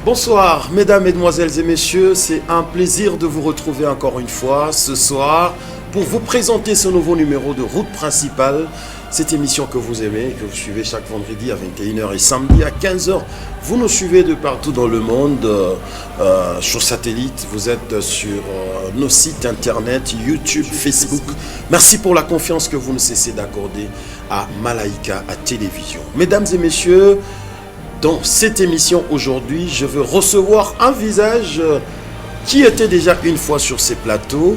Bonsoir, mesdames, mesdemoiselles et messieurs, c'est un plaisir de vous retrouver encore une fois ce soir pour vous présenter ce nouveau numéro de Route Principale, cette émission que vous aimez, que vous suivez chaque vendredi à 21h et samedi à 15h. Vous nous suivez de partout dans le monde, sur satellite, vous êtes sur nos sites internet, YouTube, Facebook. Merci pour la confiance que vous ne cessez d'accorder à Malaika, à télévision. Mesdames et messieurs, dans cette émission aujourd'hui, je veux recevoir un visage qui était déjà une fois sur ces plateaux,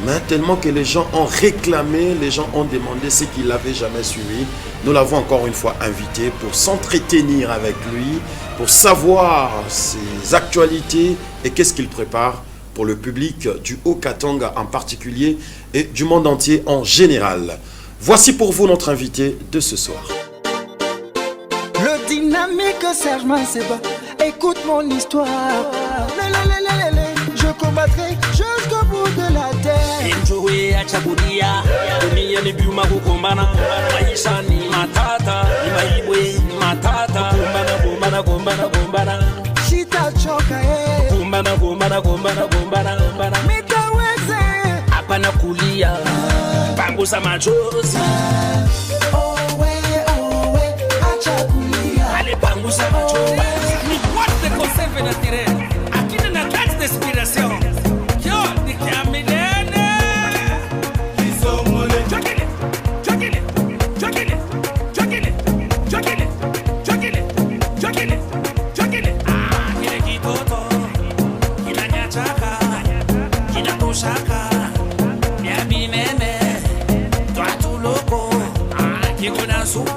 mais tellement que les gens ont réclamé, les gens ont demandé ce qu'il n'avait jamais suivi. Nous l'avons encore une fois invité pour s'entretenir avec lui, pour savoir ses actualités et qu'est-ce qu'il prépare pour le public du Haut-Katanga en particulier et du monde entier en général. Voici pour vous notre invité de ce soir. Le dynamique Serge Manseba, écoute mon histoire. Je combattrai jusqu'au bout de la terre. Enjoy achabudia, dunia ni biuma kukombana, maisha ni matata, ni maibwe ni matata, kumbana. Shita choka kumbana. Mitaweze Hapana kulia, pangusa machozi. Pangusa machozi. Ni what the conserve naturel. Akina na carte d'inspiration. Yo, ni kamilene. Isomole. Chokile. Ah, kile kitoto. Kina nyachaka. Kina toshaka. Ya binene. Toi tout loco. Ah, kiko na supu.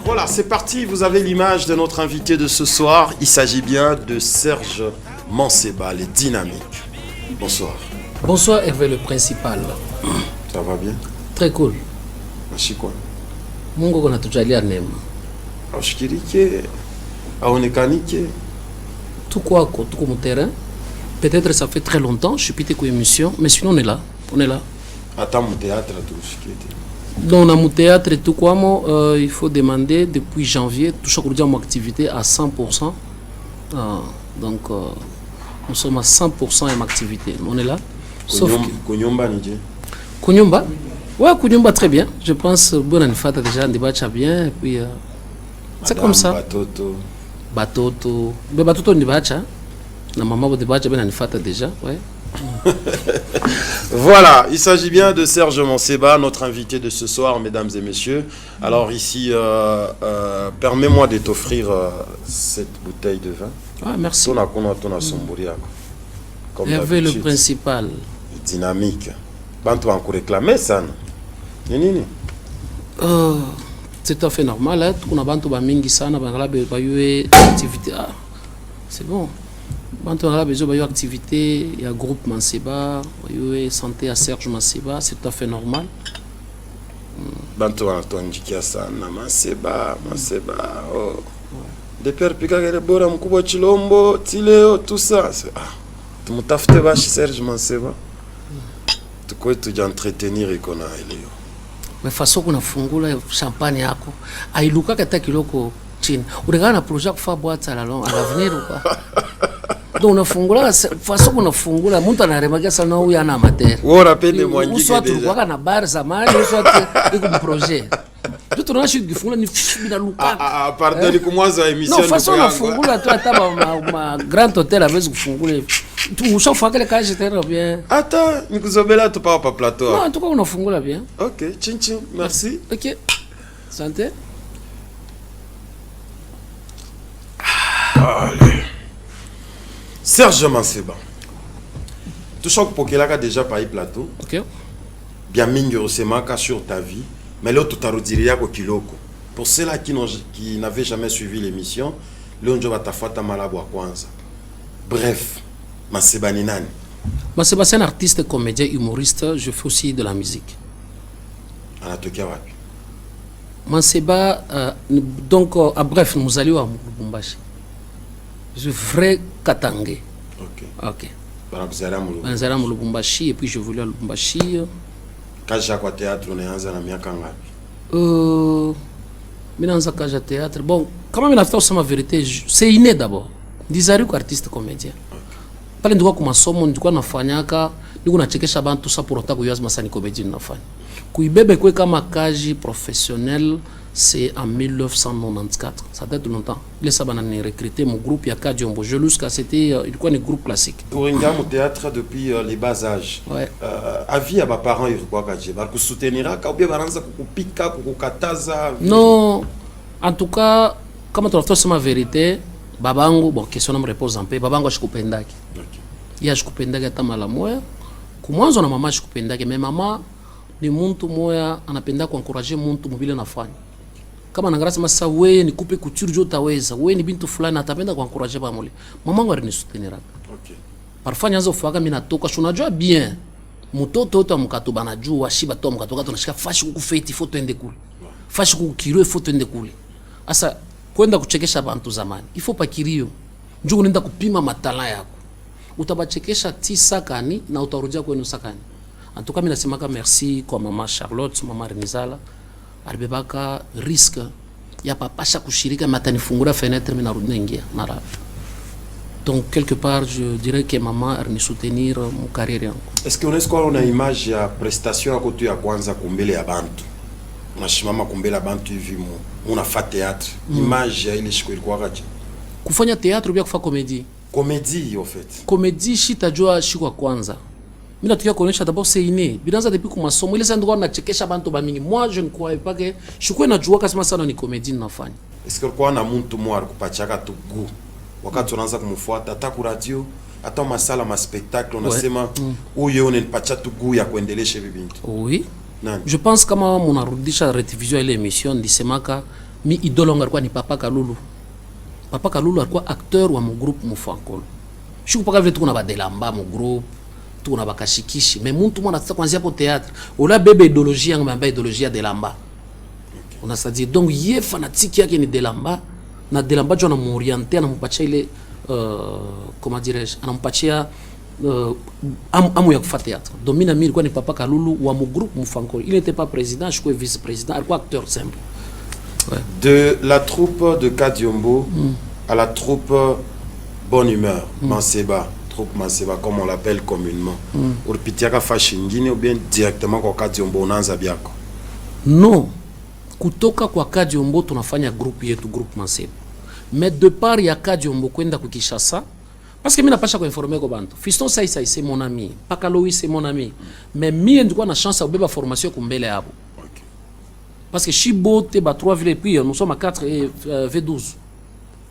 Voilà, c'est parti, vous avez l'image de notre invité de ce soir. Il s'agit bien de Serge Manseba, les dynamiques. Bonsoir. Bonsoir Hervé le principal. Ça va bien? Très cool. Merci quoi? Mungu kona tujalia neema. Aushikirike, aonekanike. Tout quoi, tout comme terrain. Peut-être ça fait très longtemps, je suis pité comme émission, mais sinon on est là. Attends, mon théâtre, tout ce qui était. Donc, dans mon théâtre et tout quoi, il faut demander depuis janvier, tout chaque jour, mon activité à 100%. Donc, nous sommes à 100% et ma activité. On est là. Sauf Kounyomba, Nidje. Kounyomba? Ouais, Kounyomba, très bien. Je pense, bon, on fait déjà un débat bien. Et puis, c'est comme ça. Batoto. Mais Batoto, on débat. La maman, on débat bien, on fait déjà. Ouais. Voilà, il s'agit bien de Serge Manseba, notre invité de ce soir, mesdames et messieurs. Alors ici, permets-moi de t'offrir cette bouteille de vin. Ah, merci. Hervé le principal. Dynamique. Bantu encore réclamer ça. Nini? C'est tout à fait normal. Hein? On a bantu ba mingi sana, ba activité. Ah, c'est bon. Quand on a besoin d'activité, il y a groupe Manseba, il y a santé à Serge Manseba, c'est tout à fait normal. Bantu antonjikia sana Manseba. Oh. Depuis pika kele bora mkubwa Chilombo, Tileo, tout ça. Tumutafute bashi Serge Manseba. Tukwe tujientretenir ikona ileo. Mais façon qu'on a fungula champagne yako, ailuka kata kiloko chini. Uregana na projet kufa boîte à l'avenir ou pas? Donc on a fungula façon qu'on a fungula mtu anaremaga sana huyu ana amateur. Wora pende mwangike deja. Uswa tu na bar zamani, uswa iko projet. Tout on a chute gifungula ni bina luka. Pardon ni kumwanza émission. Non, façon on a fungula tu ataba ma grand hôtel avec kufungula. Tu ushafa kale kaje tena bien. Attends, nikuzobela tu pa plateau. Non, en tout cas on a fungula bien. OK, chin, merci. OK. Santé. Allez. Serge Manseba. Tout choc pour qu'il a déjà par plateau. OK. Bien mingi rosemaka sur ta vie, mais là tout a rediria ko kiloko. Pour ceux-là qui n'avaient jamais suivi l'émission, l'onjo va tafata malabo kwanza. Bref, Manseba ni nani? Manseba c'est un artiste, comédien, humoriste, je fais aussi de la musique. Anatokea wapi? Manseba donc bref, nous allions à Lubumbashi. Je suis vrai Katangé. OK. Banzara mu Lubumbashi et puis je voulais à Lubumbashi. Kaja kwa théâtre unaanza na miaka ngapi? Minanza kaja théâtre. Bon, kama mina fita kusema vérité, c'est inné d'abord. Ndizari kwa artiste comédien. Pale ndikuwa kwa masomo ndikuwa nafanyaka, niko nachekesha bantu sa pour autant kuyaza masani comédie nafanya. Kuibebe kwe kama kaji professionnel, c'est en 1994. Ça date de longtemps. Les sabana ni recruté mon groupe ya Kadiombo. Je jusqu'à c'était ilikuwa ni groupe classique. Uringa mu théâtre depuis les bas âges. Ouais. Avis à ba parents ilikuwa kaje. Ba ku soutenir ka ou bien baranza kukupika kukukataza. Non. En tout cas, kama tunafuta sema vérité, babangu bon question na me repose en paix. Babangu ashikupendaki. Okay. Ya ashikupendaki hata mala moya. Kumwanzo na mama ashikupendaki, mais mama ni muntu moya anapenda kuencourager muntu mubile nafanya. Kama nangarasa masa wewe ni kupe couture jo taweza, wewe ni bintu fulani atapenda kuencourager ba mole. Mamangu alinisutenira. Okay. Parfois nyanzo fuaka mimi natoka unajua bien. Mtoto wote mkato banajua shiba to mkato tunashika fashi kukufeti foto ende kule. Fashi kukiro foto ende kule. Asa kwenda kuchekesha bantu zamani. Ifo pakirio. Njoo unaenda kupima matala yako. Utabachekesha 10 sakani na utarudia kwenu sakani. En tout cas mimi nasemaka merci kwa mama Charlotte, mama Renizala. Alibebaka risque ya papasha kushirika matanifungura fenêtre mimi narudi naingia nara. Donc quelque part je dirais que maman a soutenir mon carrière. Est-ce que on a image ya prestation ya kotu ya kwanza kumbele ya bantu? Unashimama kumbele ya bantu hivi unafa théâtre. Image ya ile shiko ilikuwa kaje? Kufanya théâtre ou bien kufa comédie? Comédie en fait. Comédie shitajua shiko ya kwanza. Mimi natukia kuonesha d'abord c'est inné. Bilanza depuis kwa masomo ile sasa na chekesha bantu ba mingi. Moi je ne croyais pas que shiko najua kama sana ni comédie nafanya. Est-ce que kwa na muntu mwa kupachaka tugu? Wakati unaanza kumfuata hata ku radio, hata masala ma spectacle unasema huyo unanipacha tugu ya kuendelesha hivi bintu. Oui. Nani? Je pense kama munarudisha redivision ile émission ndisemaka mi idole wangu alikuwa ni Papa Kalulu. Papa Kalulu alikuwa acteur wa mu groupe Mufankolo. Shiko paka vile tukuna badelamba mu groupe. Tuna bakashikishi mais muntu mwana tata kwanzia po théâtre ola bebe idéologie yangu mbaya idéologie de lamba on a ça dit donc yé fanatique yake ni de lamba na de lamba jona m'orienter na mpacha ile comment dirais-je anampatia amu ya kufa théâtre donc mina mimi ilikuwa ni Papa Kalulu wa mu groupe Mufankolo. Il n'était pas président, je suis vice-président, alikuwa acteur simple. Ouais. De la troupe de Kadiombo à la troupe Bonne Humeur, Manseba. Manseba comme on l'appelle communément. Urpitiaka fashingine ou bien directement kwa Kadiombo unaanza biako? Non. Kutoka kwa Kadiombo tunafanya groupe yetu groupe Manseba. Mais de part ya Kadiombo kwenda ku Kinshasa parce que mimi napasha kuinformer kwa bantu. Fiston Sai c'est mon ami, Paka Louis c'est mon ami. Mais mimi ndikuwa na chance ya kubeba formation kumbele hapo. Okay. Parce que Chibote ba 3 villes puis nous sommes à 4 et V12.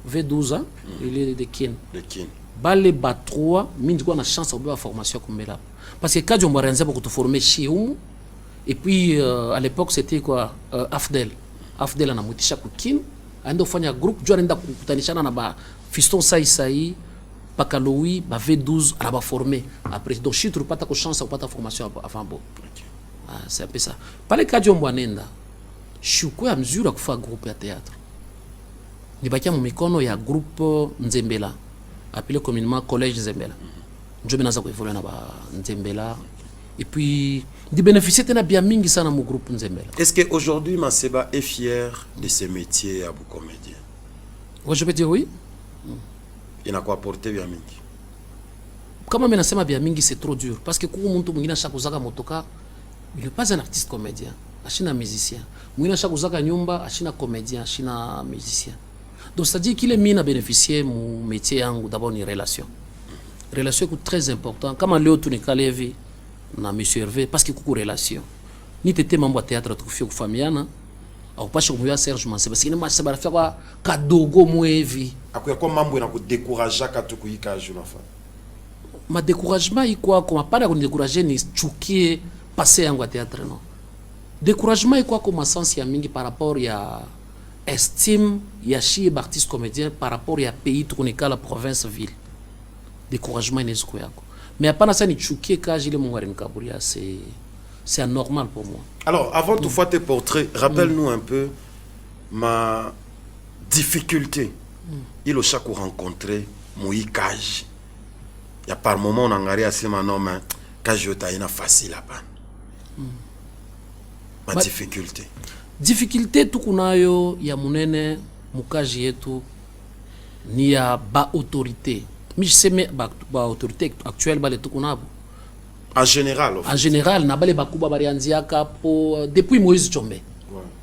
V12 hein, il est de Kin. De Kin. Bale ba 3 mimi na chance ya kubeba formation kumbela parce que Kadiombo arenza pour te former chez nous et puis à l'époque c'était quoi Afdel anamutisha kukin aenda kufanya groupe jua anaenda kukutanishana na ba Fiston Sai Paka Louis ba V12 anaba former après donc je trouve pas ta chance kupata formation avant bon. Okay. Ah, c'est un peu ça pale Kadiombo anenda shuko ya mzuri kufa groupe ya théâtre nibakia mu mikono ya groupe Nzembela appelé communément collège Nzembela. Je menaza ko évoluer na ba Nzembela et puis de bénéficier de bien mingi sana mon groupe Nzembela. Est-ce que aujourd'hui Manseba est fier de ses métiers à vous comédien? Ouais, je peux dire oui. Il n'a quoi apporté bien mingi. Kama mimi nasema bien mingi c'est trop dur parce que kuko muntu mwingine ashakuzaka motoka il n'est pas un artiste comédien, ashina musicien. Mwingine ashakuzaka nyumba ashina comédien, ashina musicien. Donc c'est-à-dire qu'il est mis à bénéficier mon métier yangu d'abord une relation. Relation est très important. Comme Léo Tunikalevi na monsieur Hervé parce que kuko relation. Ni tete mambo théâtre tukufia kufamiana. Au pas chez Serge Manseba parce que ni match ba faire kadogo mwevi. Akuya kwa mambo na kudécourager ka tukuyika juna fa. Ma découragement iko comme pas na kudécourager ni chukie passer yangu théâtre non. Découragement iko comme sens ya mingi par rapport ya estime ya chi artiste comédien par rapport ya pays tukonika la province ville. Découragement inezuko yako. Mais hapana ça ni chukie ka jile mungwari nkaburia c'est anormal pour moi. Alors avant de faire tes portraits, rappelle-nous un peu ma difficulté. Il au chaque rencontré moi Kaj. Il y a par moment on angaria assez maintenant mais Kaj yo taina facile là-bas. Ma difficulté. difficulté tukunayo ya munene mukaji yetu ni ya ba autorité. Mi seme ba autorité actuelle bale tukunabo. En général. En général, na bale bakuba barianziaka po depuis Moïse Tshombe.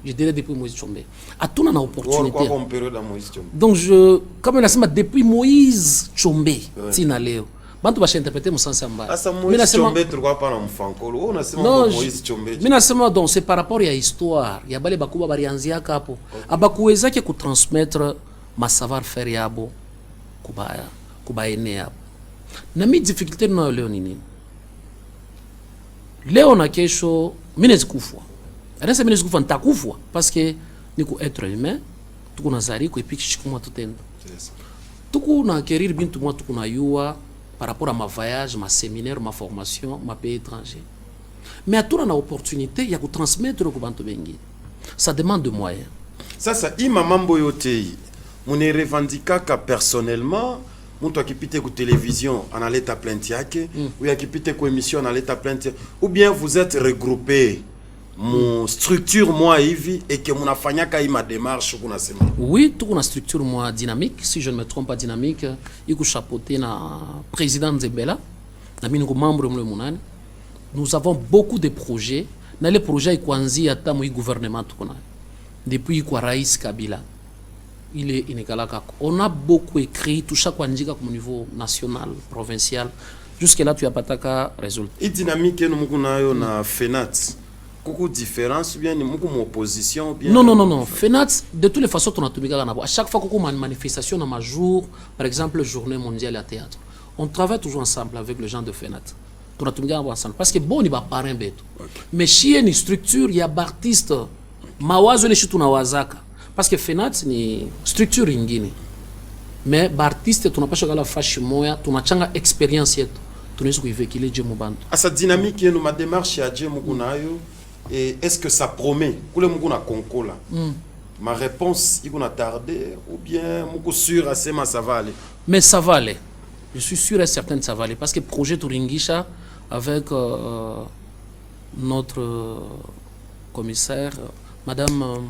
Je dirais depuis Moïse Tshombe. Atuna na opportunité. Donc comme on a depuis Moïse Tshombe, tina leo. Bantu ba interpréter mon sens mbaya. Asa Moïse Tshombe tulikuwa pa na mfankolo. On a sema Moïse Tshombe. Mina sema donc c'est par rapport à histoire. Ya bale bakuba barianziaka hapo. Abakuweza ke kutransmettre ma savoir-faire yabo kuba ene yabo. Na mi difficulté na leo nini? Leo na kesho mine zikufwa. Anasa mine zikufwa nitakufwa parce que niko être humain, tuko nazari ko epi kishikuma tutenda. Tuko na acquérir bintu moi tuko na yua par rapport à ma voyage, ma séminaire, ma formation, ma pays étranger. Mais atuna na opportunité ya ko transmettre ko bantu bengi. Ça demande de moyens. Ça ima mambo yote. Mune revendikaka personnellement. Mtu akipite ku télévision analeta plainte yake ou akipite ku émission analeta plainte ou bien vous êtes regroupés mon structure moi hivi et que munafanyaka ima démarche kuna sema. Oui, tout une structure moi dynamique, si je ne me trompe pas dynamique, iko chapeauté na président Zebela na mimi niko membre mle munane. Nous avons beaucoup de projets, na les projets ikwanzi hata mu gouvernement tukona. Depuis kwa Rais Kabila. Il est inégalaka. On a beaucoup écrit, tout chaque fois au niveau national, provincial. Jusque-là, tu as pas ta résultat. Et dynamique, nous avons na FENAT. Beaucoup de différences, bien, nous avons opposition. Bien. Non. FENAT, de toutes les façons, on a tout bien. À chaque fois qu'on a une manifestation dans ma jour, par exemple, Journée mondiale à théâtre, on travaille toujours ensemble avec les gens de FENAT. On a tout bien ensemble. Parce que bon, il va pas rien bête. Mais si il y a une structure, il y a artistes. Mawazo les chutu na wazaka. Parce que FENAT ni structure ingine. Mais artiste tunapasha kala fashi moya, tunachanga experience yetu. Tunaweza kuivekile je mubantu. Asa dynamique yenu ma démarche ya je mukunayo et est-ce que ça promet kule mukuna konkola? Ma réponse ikuna tardé ou bien muku sûr asema ça va aller. Mais ça va aller. Je suis sûr et certain que ça va aller parce que projet Turingisha avec notre commissaire Madame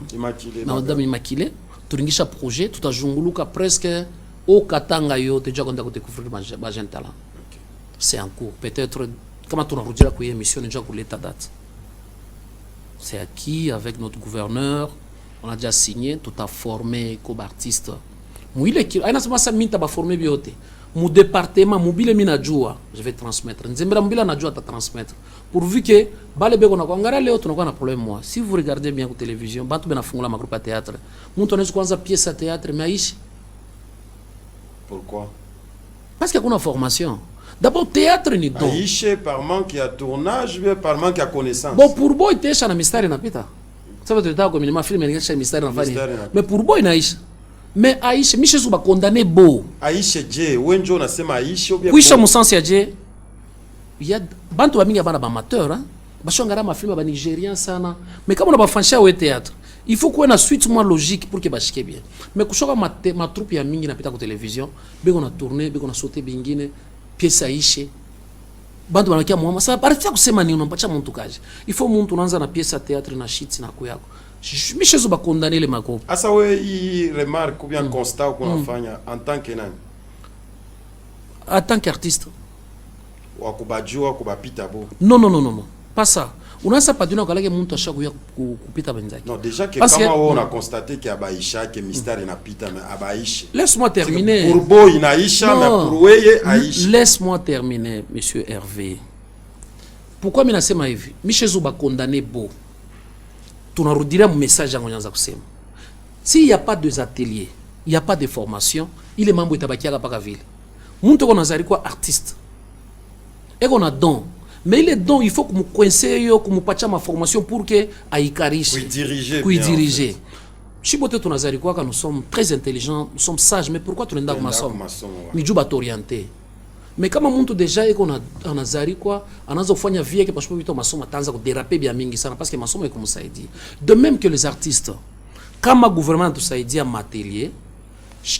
Immaculée, turingisha projet, tout a junguluka presque au Katanga yo, tu déjà découvrir ma jeune talent. C'est en cours. Peut-être, comment on a redit la émission déjà pour l'état date. C'est acquis avec notre gouverneur, on a déjà signé, tout a formé comme artiste. Mouile qui, aïna sama sa minta ba formé biote. Mon département, mobile minajua, je vais transmettre. Nzembera mobile najua ta transmettre. Pourvu que bale beko na kwangara leo tunakuwa na problème moi. Si vous regardez bien la télévision, bantu bena fungula ma groupe à théâtre. Muntu anaweza kuanza pièce à théâtre mais aishi. Pourquoi? Parce qu'il y a une formation. D'abord théâtre ni don. Aishi par manque à tournage, bien par manque à connaissance. Bon pour boy tesha na mystère na pita. Ça veut dire que comme ma film ni kesha mystère na fani. Mais pour boy na aishi. Mais Aïcha, Michel Souba condamné beau. Aïcha Dje, Wenjo na sema Aïcha ou bien. Oui, chez mon sens, il y a bantu ba mingi bana ba amateur, hein. Ba shongara ma film ba nigérien sana. Mais comme on a ba franchir au théâtre, il faut qu'on a suite moins logique pour que ba chike bien. Mais kushoka ma troupe ya mingi na pita ko télévision, be on a tourné, be on a sauté bingine, pièce Aïcha. Bantu banakia moi, ça partir kusema ni unampacha muntu kaji. Il faut muntu unaanza na pièce à théâtre na shit na kuyako. Michel Zuba condamné les magos. Asa we i remarque ou bien constat qu'on afanya en tant que nani? En tant qu'artiste. Wakubajua kubapita bo. Non. Pas ça. On a ça pas d'une collègue monte à chaque fois kupita benzaki. Non, déjà que comment on a constaté qu'il y a Baïcha que mystère na pita mais Abaïcha. Laisse-moi terminer. Pour bo inaisha mais pour weye Aïcha. Laisse-moi terminer monsieur Hervé. Pourquoi mina sema hivi? Michel Zuba condamné bo. Tunarudilia message yangu nyanza kusema. S'il n'y a pas de ateliers, il n'y a pas de formation, il est membre itabakiaka paka vile. Muntu ko nazari kwa artiste. Et qu'on a don. Mais il est don, il faut que mu conseille yo, que mu pacha ma formation pour que aikarishe. Oui, diriger. Chibote tunazari kwa nous sommes très intelligents, nous sommes sages, mais pourquoi tu n'endas masom? Ni juba t'orienter. Mais kama muntu deja eko na anazari kwa anaanza kufanya vie que parce que vito masomo ataanza kudéraper bien mingi sana parce que masomo ikumsaidia. De même que les artistes, kama gouvernement tusaidia matériel,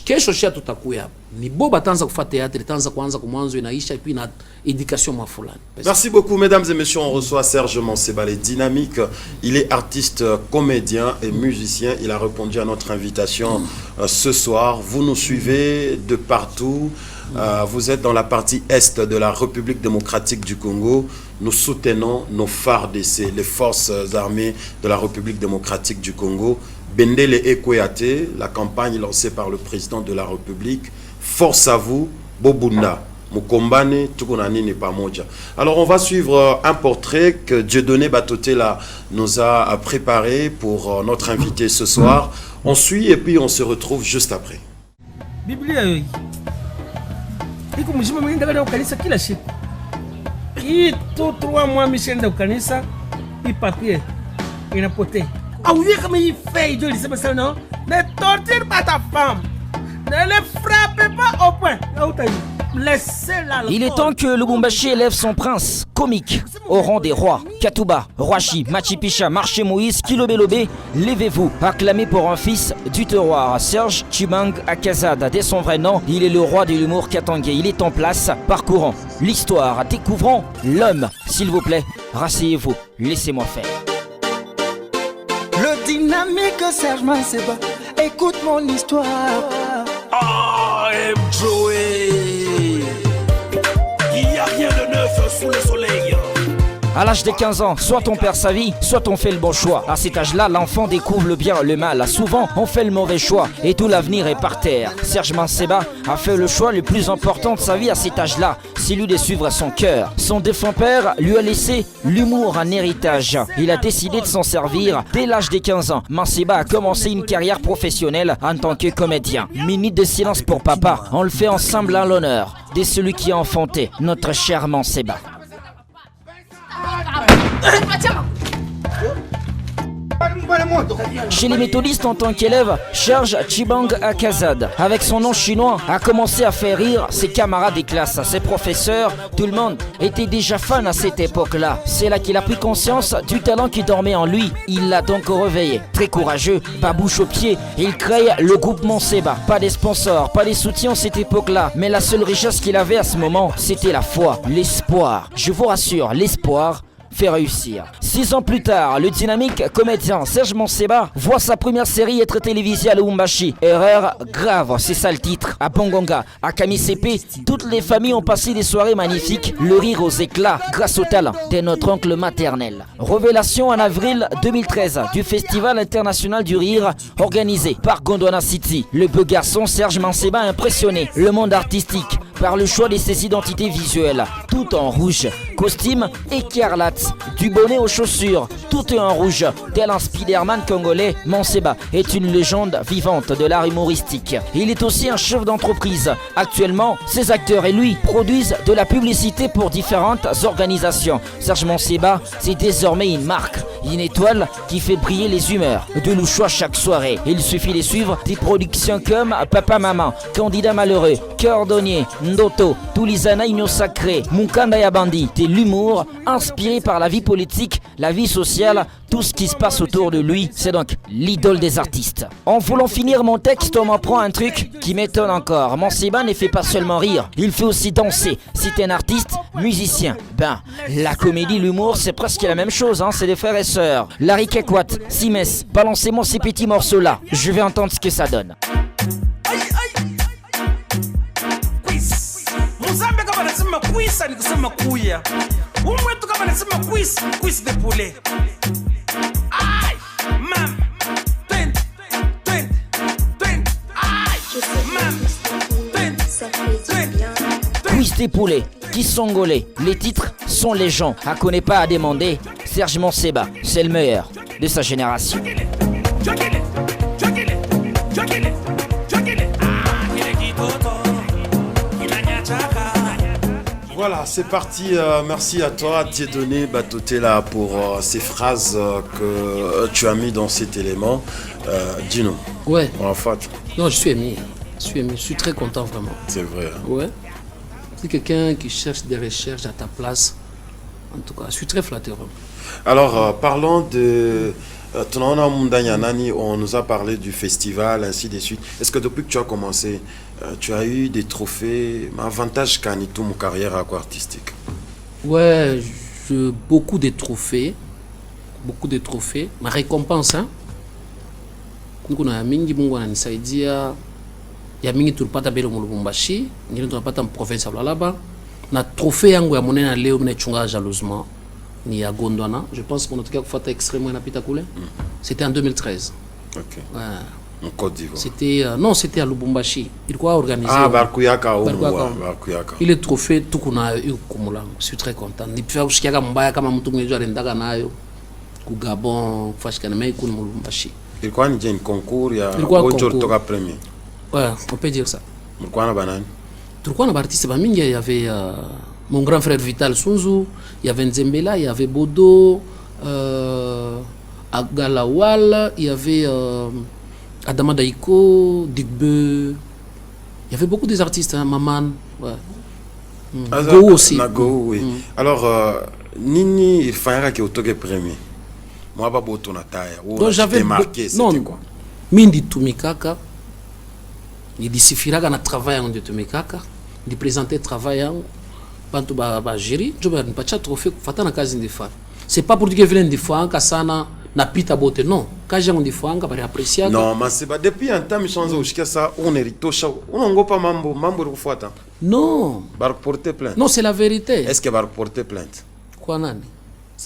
kesho shia tutakuya ni boba tanza kufa théâtre tanza kuanza kumwanzo inaisha et puis na éducation mafulani. Merci beaucoup mesdames et messieurs, on reçoit Serge Manseba, les dynamiques. Il est artiste, comédien et musicien. Il a répondu à notre invitation ce soir. Vous nous suivez de partout. Vous êtes dans la partie est de la République démocratique du Congo. Nous soutenons nos FARDC, les forces armées de la République démocratique du Congo. Bendele Ekoyate, la campagne lancée par le président de la République. Force à vous, Bobunda. Mukombane, Tukunani n'est pas moja. Alors on va suivre un portrait que Dieudonné Batotela nous a préparé pour notre invité ce soir. On suit et puis on se retrouve juste après. Biblia iko mjima mwenda kwenda kanisa kila siku. Hii tu 3 mois mishenda kanisa, hii papier inapotea. Au lieu comme il fait Dieu dit ça non, ne torture pas ta femme. Ne le frappe pas au point. Il est temps que Lubumbashi élève son prince comique au rang des rois. Katouba, Rwachi, Machipicha, Marché Moïse, Kilobélobé, levez-vous, acclamez pour un fils du terroir. Serge Chibang Akazad, dès son vrai nom, il est le roi de l'humour katangé. Il est en place, parcourant l'histoire, découvrant l'homme. S'il vous plaît, rasseyez-vous, laissez-moi faire. Le dynamique Serge Manseba, écoute mon histoire. I'm Joey. Il n'y a rien de neuf sous le soleil. À l'âge de 15 ans, soit on perd sa vie, soit on fait le bon choix. À cet âge-là, l'enfant découvre le bien, le mal. Souvent, on fait le mauvais choix et tout l'avenir est par terre. Serge Manseba a fait le choix le plus important de sa vie à cet âge-là, celui de suivre son cœur. Son défunt père lui a laissé l'humour en héritage. Il a décidé de s'en servir dès l'âge de 15 ans. Manseba a commencé une carrière professionnelle en tant que comédien. Minute de silence pour papa, on le fait ensemble à l'honneur de celui qui a enfanté notre cher Manseba. Chez les méthodistes en tant qu'élève, Serge Chibang Akazad, avec son nom chinois, a commencé à faire rire ses camarades de classe, ses professeurs, tout le monde était déjà fan à cette époque-là. C'est là qu'il a pris conscience du talent qui dormait en lui. Il l'a donc réveillé. Très courageux, pas bouche aux pieds, il crée le groupe Manseba. Pas des sponsors, pas des soutiens à cette époque-là, mais la seule richesse qu'il avait à ce moment, c'était la foi, l'espoir. Je vous rassure, l'espoir fait réussir. 6 ans plus tard, le dynamique comédien Serge Manseba voit sa première série être télévisée à Lubumbashi. Erreur grave, c'est ça le titre. À Bongonga, à Kamisepe, toutes les familles ont passé des soirées magnifiques, le rire aux éclats grâce au talent de notre oncle maternel. Révélation en avril 2013 du Festival international du rire organisé par Gondwana City. Le beau garçon Serge Manseba a impressionné le monde artistique par le choix de ses identités visuelles, tout en rouge, costume écarlate, du bonnet aux chaussures, tout est en rouge. Tel un Spider-Man congolais, Manseba est une légende vivante de l'art humoristique. Il est aussi un chef d'entreprise. Actuellement, ses acteurs et lui produisent de la publicité pour différentes organisations. Serge Manseba, c'est désormais une marque, une étoile qui fait briller les humeurs de Louchois chaque soirée. Il suffit de suivre des productions comme Papa Maman, Candidat Malheureux, Cordonnier, Ndoto, Tulizana Igno Sacré, Mukanda Yabandi, de l'humour inspiré par la vie politique, la vie sociale, tout ce qui se passe autour de lui. C'est donc l'idole des artistes. En voulant finir mon texte, on m'apprend un truc qui m'étonne encore. Manseba ne fait pas seulement rire, il fait aussi danser. C'est un artiste, musicien. Ben, la comédie, l'humour, c'est presque la même chose, hein, c'est des frères et sœurs. Larry Kekwat, Simes, balancez-moi ces petits morceaux-là. Je vais entendre ce que ça donne. Muzambe kama nasema kuisa ni kusema kuya. Umwetu kama nasema kuis de poulet. Ay, mam. 20. Ay, mam. 20. Quiz des poulets, Kissongolais, les titres sont les gens. À connaît pas à demander, Serge Manseba, c'est le meilleur de sa génération. Voilà, c'est parti. Merci à toi, Dieudonné Batotela, pour ces phrases que tu as mis dans cet élément. Dis-nous. Ouais. Enfin, Non, je suis ému. Je suis très content vraiment. c'est vrai. Ouais. C'est quelqu'un qui cherche des recherches à ta place. En tout cas, je suis très flatté vraiment. Alors, parlons de Tunaona Mundanya Nani, on nous a parlé du festival, ainsi de suite. Est-ce que depuis que tu as commencé, tu as eu des trophées, avantage qu'a tout mon carrière artistique? Ouais, beaucoup de trophées. Ma récompense, hein? Kuna mingi Mungu ananisaidia. Ya mingi tulipata belo mu Lubumbashi, ngine tunapata mu province ya Lualaba. Na trophée yangu ya monena leo mnachunga jalousement ni ya Gondwana. Je pense qu'on a tout fait extrêmement napita kule. C'était en 2013. OK. Ouais. En Côte d'Ivoire. C'était non, c'était à Lubumbashi. Il quoi organisé. Ah, Barkuyaka. Il est trophée tout qu'on a eu kumulango. Je suis très content. Ni pia kushikia mbaya kama mtu mwenyewe alendaka nayo ku Gabon, fashikana mai kuna Lubumbashi. Ilikuwa ni un concours ya Ojo toka premier. Ouais, on peut dire ça. Mlikuwa na banani? Tulikuwa na artistes ba mingi, il y avait mon grand frère Vital Sunzu, il y avait Nzembela, il y avait Bodo, Agalawal, il y avait Adama Daiko, Digbe. Il y avait beaucoup des artistes, hein, Maman, ouais. Go aussi. Go, oui. Alors, Nini, il fallait que tu premier. Moi, pas beau ton taille. Donc j'avais marqué, c'était quoi? Mindi Tumikaka. Il disifiraga na travail en de Tumikaka. Il présentait travail en bantu ba jiri. Je vais pas chat trophée fatana kazi ndifa. C'est pas pour dire que vilain ndifa kasana na pita bote non. Kazi on ndifa anga bari apprécier. Non, mais c'est pas depuis un temps change jusqu'à ça on est ritosha. On ngo pas mambo kufuata. Non. Bar porter plainte. Non, c'est la vérité. Est-ce que bar porter plainte? Kwa nani?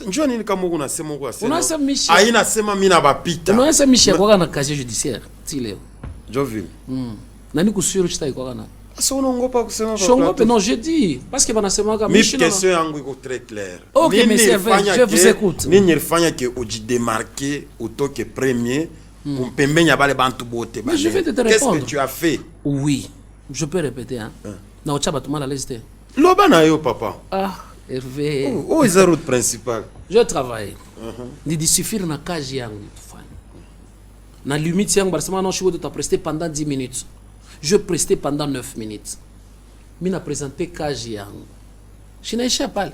Njoo nini kama unasema uko asema. Unasema mishi. Aina sema mimi na bapita. Unasema mishi kwa na kazi judiciaire. Ti leo. Joville. Nani kusuru chita kwa na. Asa unangopa kusema Shongope non, je dis parce que banasema kama mishi. Mi question yangu iko très claire. OK, monsieur, je vous écoute. Nini ilifanya que uji démarquer utoke premier kumpembenya bale bantu bote. Mais je vais te répondre. Qu'est-ce que tu as fait? Oui, je peux répéter hein. Na ochaba tu mal à l'aise. Loba na yo papa. Ah, Hervé. Oh, est la route principale. Je travaille. Ni suffire na kazi yangu tufanye. Na limite yangu barsema non, je vais te prester pendant 10 minutes. Je prestais pendant 9 minutes. Mina présenté kazi yangu. Shinaisha pale.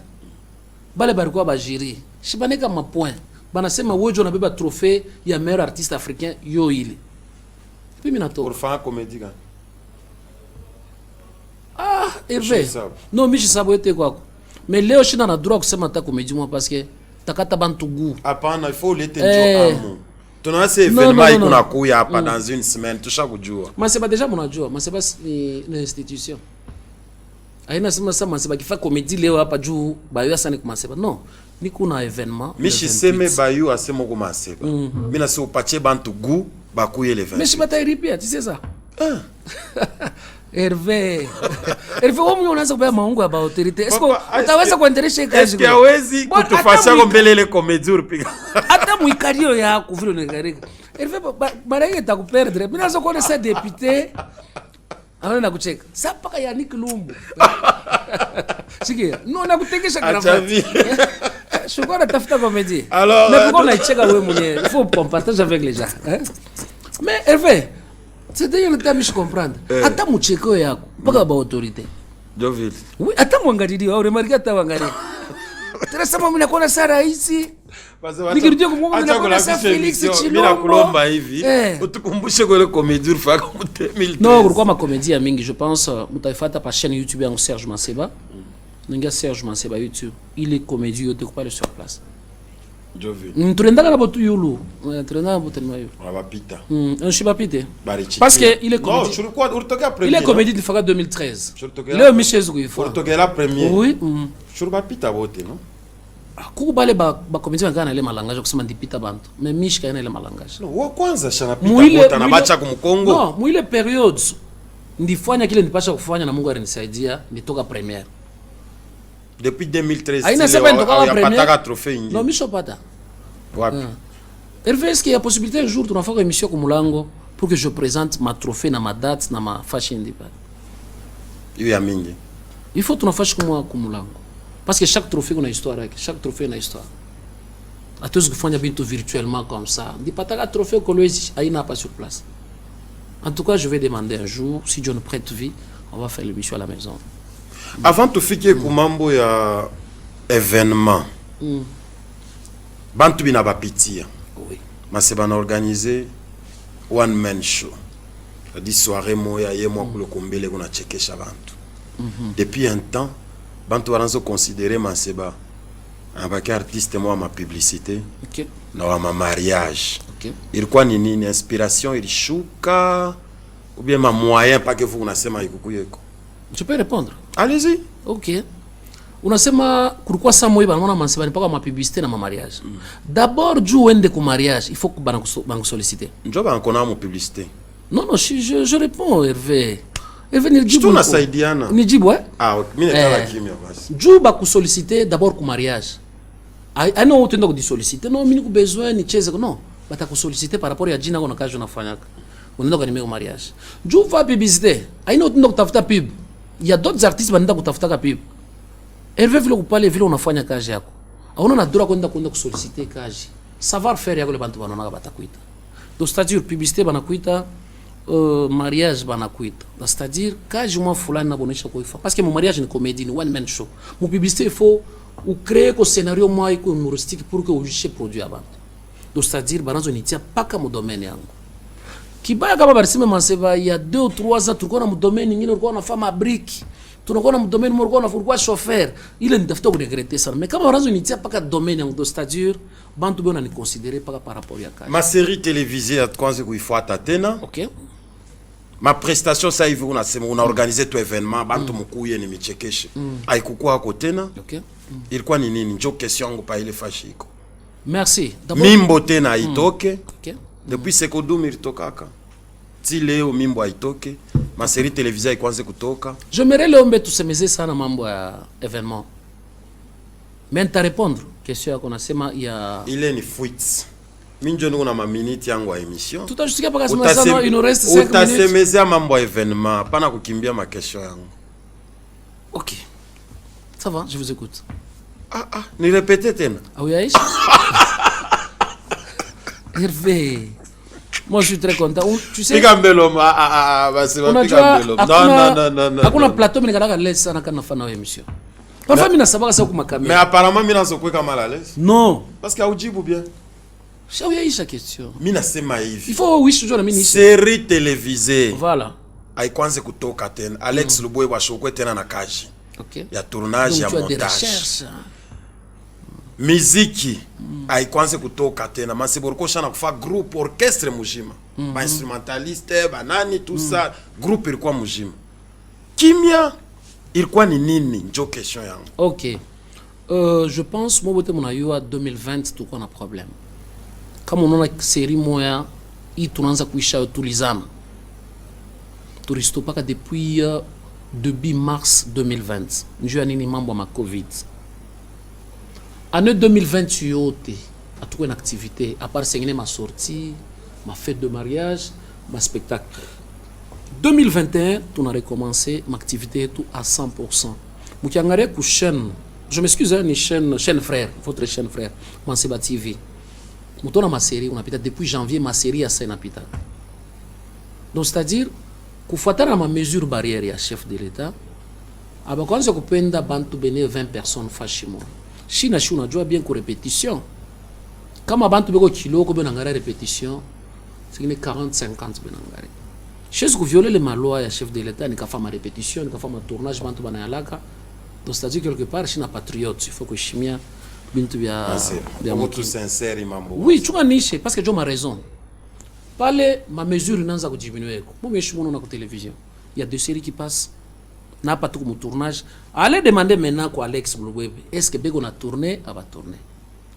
Bale barikuwa ba jiri. Shibaneka ma point. Banasema wewe na beba trophée ya meilleur artiste africain yo ile. Puis mina to. Pour faire comédie. Ah, Hervé. Non, mishi sabo ete kwako. Mais leo shina na droit kusema ta comédie moi parce que takata bantu gu. Hapana, il faut lete njo amu. Tuna se événement iko na kuya hapa dans une semaine tusha kujua. Maseba déjà mnajua, maseba ni institution. Aina sema sama maseba kifa comédie leo hapa juu bayo asani kwa maseba. Non, ni kuna événement. Mishi seme bayo asema kwa maseba. Mina se upache bantu gu bakuye le 20. Mishi bata iripia, tu sais ça? Hervé. Hervé, wewe unaanza kubeba maungo ya autorité. Est-ce que utaweza kuendelesha kazi? Est-ce que hawezi kutufasha kombele ile comédie upiga? Hata muikario yako vile unakarika. Hervé, mara yake takuperdre. Mimi naanza kuona sa député. Anaona nakucheka. Sapa ya Nick Lumbu. Sikia, no nakutekesha gravati. Shukara tafuta comédie. Alors, mais pourquoi unaicheka wewe mwenyewe? Il faut partager avec les gens, hein? Mais Hervé, c'est d'ailleurs le temps je comprendre. Hata mucheko yako mpaka ba autorité. Joville. Oui, hata mwangalili au remarque hata wangalili. Tena sema mimi nakuona Sara hizi. Nikirudia kumwomba mimi nakuona Sara Felix Chilombo. Mimi nakulomba hivi. Utukumbushe kwa ile comédie ulifanya kwa 2013. Non, kulikuwa ma comédie mingi, je pense mutaifata pa chaîne YouTube yangu Serge Manseba. Ninga Serge Manseba YouTube. Il est comédie yote kwa sur place. Joville. Tunaendaka na botu yulu. Tunaendaka na botu mayo. On va pita. Je suis pas pité. Parce que il est comédie. Non, je crois urtoka premier. Il est comédie de Faka 2013. Léo Michel Zouifo. Urtoka la première. Oui. Je suis pas pita bote, non? Kubale ba comédie ngana ile malangage kusema ndipita bantu. Mais Mish kana ile malangage. No, wa kwanza shana pita bote na bacha kumkongo. Non, mu ile period ndifanya kile nipasha kufanya na Mungu alinisaidia nitoka première. Depuis 2013, il n'y a pas de trophée. Non, je ne sais pas. Wapi. Hervé, est-ce qu'il y a possibilité un jour de faire une émission comme Mulango pour que je présente ma trophée, ma date, ma fashion? Il y a mingi. Il faut que tu fasses comme moi, comme Mulango. Parce que chaque trophée a une histoire. Chaque trophée a une histoire. À tous qui font des bientôt virtuellement comme ça. Dis pas ta trophée que il n'a pas sur place. En tout cas, je vais demander un jour, si Dieu nous prête vie, on va faire l'émission à la maison. Avant de faire kumambo ya événement, bantu bina bapitia. Oui. Maseba na organisé one man show. C'est-à-dire soirée moya ye moi kulo kombele kuna chekesha bantu. Depuis un temps, bantu waranzo considérer Maseba en tant qu'artiste moi ma publicité. OK. Na ma mariage. OK. Ilikuwa ni nini inspiration ilishuka ou bien ma moyen pas que vous unasema ikukuyeko. Je peux répondre. Allez-y. OK. Unasema kulikuwa saa moja banaona Maseba ni paka ma publicité na ma mariage. D'abord juu uende ku mariage, il faut que bana solliciter. Njoba ankona mo publicité. Non, non, je réponds, Hervé. Hervé, ni Jibu na saidiana. Ni jibu, ouais? Ah, ok. Mine kala kimia basi. Jou ba ku solliciter d'abord ku mariage. I know utenda ku solliciter. Non, mini ku besoin ni cheze non. Bata ku solliciter par rapport ya jina ko na kazi unafanyaka. Unaenda kwa nimeo mariage. Jou va publicité. I know utenda kutafuta pub. Il y a d'autres artistes banenda kutafuta ka pub. Hervé vile kupale vile unafanya kazi yako. Auna na dura kwenda ku solliciter kazi. Savoir faire yako le bantu banona batakuita. Donc c'est-à-dire publicité banakuita mariage banakuita. C'est-à-dire kazi mwa fulani na bonesha kuifa. Parce que mon mariage ni comédie, ni one man show. Mon publicité il faut ou créer un scénario moi iko humoristique pour que ujiche produit avant. Donc c'est-à-dire banazo nitia paka mu domaine yangu. Kibaya kama barisime Maseba il y a 2 ou 3 ans tulikuwa na mu domaine nyingine ulikuwa unafanya brick. Tunakuwa na mu domaine ulikuwa unafanya chauffeur. Ile nitafuta ku regretter ça. Mais kama banazo nitia paka domaine yangu, c'est-à-dire bantu bona ni considérer paka par rapport ya kazi. Ma série télévisée à kwanza kuifuata tena. OK. Ma prestation ça hivi unasema organisé tu événement bantu mukuye ni michekeshe. Haikukuwa hako tena. OK. Ilikuwa ni nini? Njo question yangu pa ile fashiko. Merci. D'abord Mimbo tena itoke. OK. Depuis Sekodum ilitokaka. Ti leo mimbo haitoke. Ma série télévisée ikwanze kutoka. J'aimerais leombe tusemeze sana mambo ya événement. Mais ta répondre question yako nasema ya Ile ni fuits. Minjo niko na ma minute yangu ya émission. tutajusikia paka sema sana il nous reste 5 minutes. Utasemezea mambo ya événement, pana kukimbia ma question yangu. OK. Ça va, je vous écoute. Ni répéter tena. Ah oui, Aïcha. Hervé. Moi je suis très content. Tu sais Piga mbelo basi piga mbelo. Non. Hakuna plateau mimi nikataka lesa sana kana fana émission. Parfois mimi nasabaka sasa kuma kamera. Mais apparemment mimi nazokuweka mal à l'aise. Non. Parce que aujibu bien. Ça oui, Aïcha question. Mimi nasema hivi. Il faut wish toujours na mimi. Série télévisée. Voilà. Haikwanze kutoka tena. Alex Luboye bashokwe tena na kaji. OK. Ya tournage ya Donc, tu as des montage. recherches. Miziki haikwanze kutoka tena. Masiboroko shana kufa groupe orchestre mujima. Ba instrumentaliste, banani tout ça, groupe ilikuwa mujima. Kimia ilikuwa ni nini? Njo question yangu. OK. Je pense moi bote mon ayo 2020 tout qu'on a problème. Kama unaona série moya hii tunaanza kuisha tulizana. Turistopaka depuis début mars 2020. Njoo ya nini mambo ma Covid. Année 2020 yote atuko na activité à part sengine ma sortie, ma fête de mariage, ma spectacle. 2021 on a recommencé ma activité tout à 100%. Mukiangalia ku chaîne, je m'excuse hein, ni chaîne frère, votre chaîne frère, Maseba TV. Mutona ma série on a pita depuis janvier ma série à Senapita. Donc c'est-à-dire kufuatana ma mesure barrière ya chef de l'État, abakanza kupenda bantu bene 20 personnes fashimo. China shi unajua bien ku répétition. Kama bantu beko kiloko benangara répétition, c'est 40-50 benangara. Chez ku violer les malois ya chef de l'État ni kafa ma répétition, ni kafa ma tournage bantu banayalaka. Donc c'est-à-dire quelque part china patriote, il faut que chimia bintu bia Comme tout sincère mambo. Oui, tu as niché parce que j'ai ma raison. Parler ma mesure n'anza ko diminuer. Moi je suis na ko télévision. Il y a 2 séries qui passent. N'a pas tout comme tournage. Allez demander maintenant quoi Alex Blue. Est-ce que Bego na tourné, va tourner.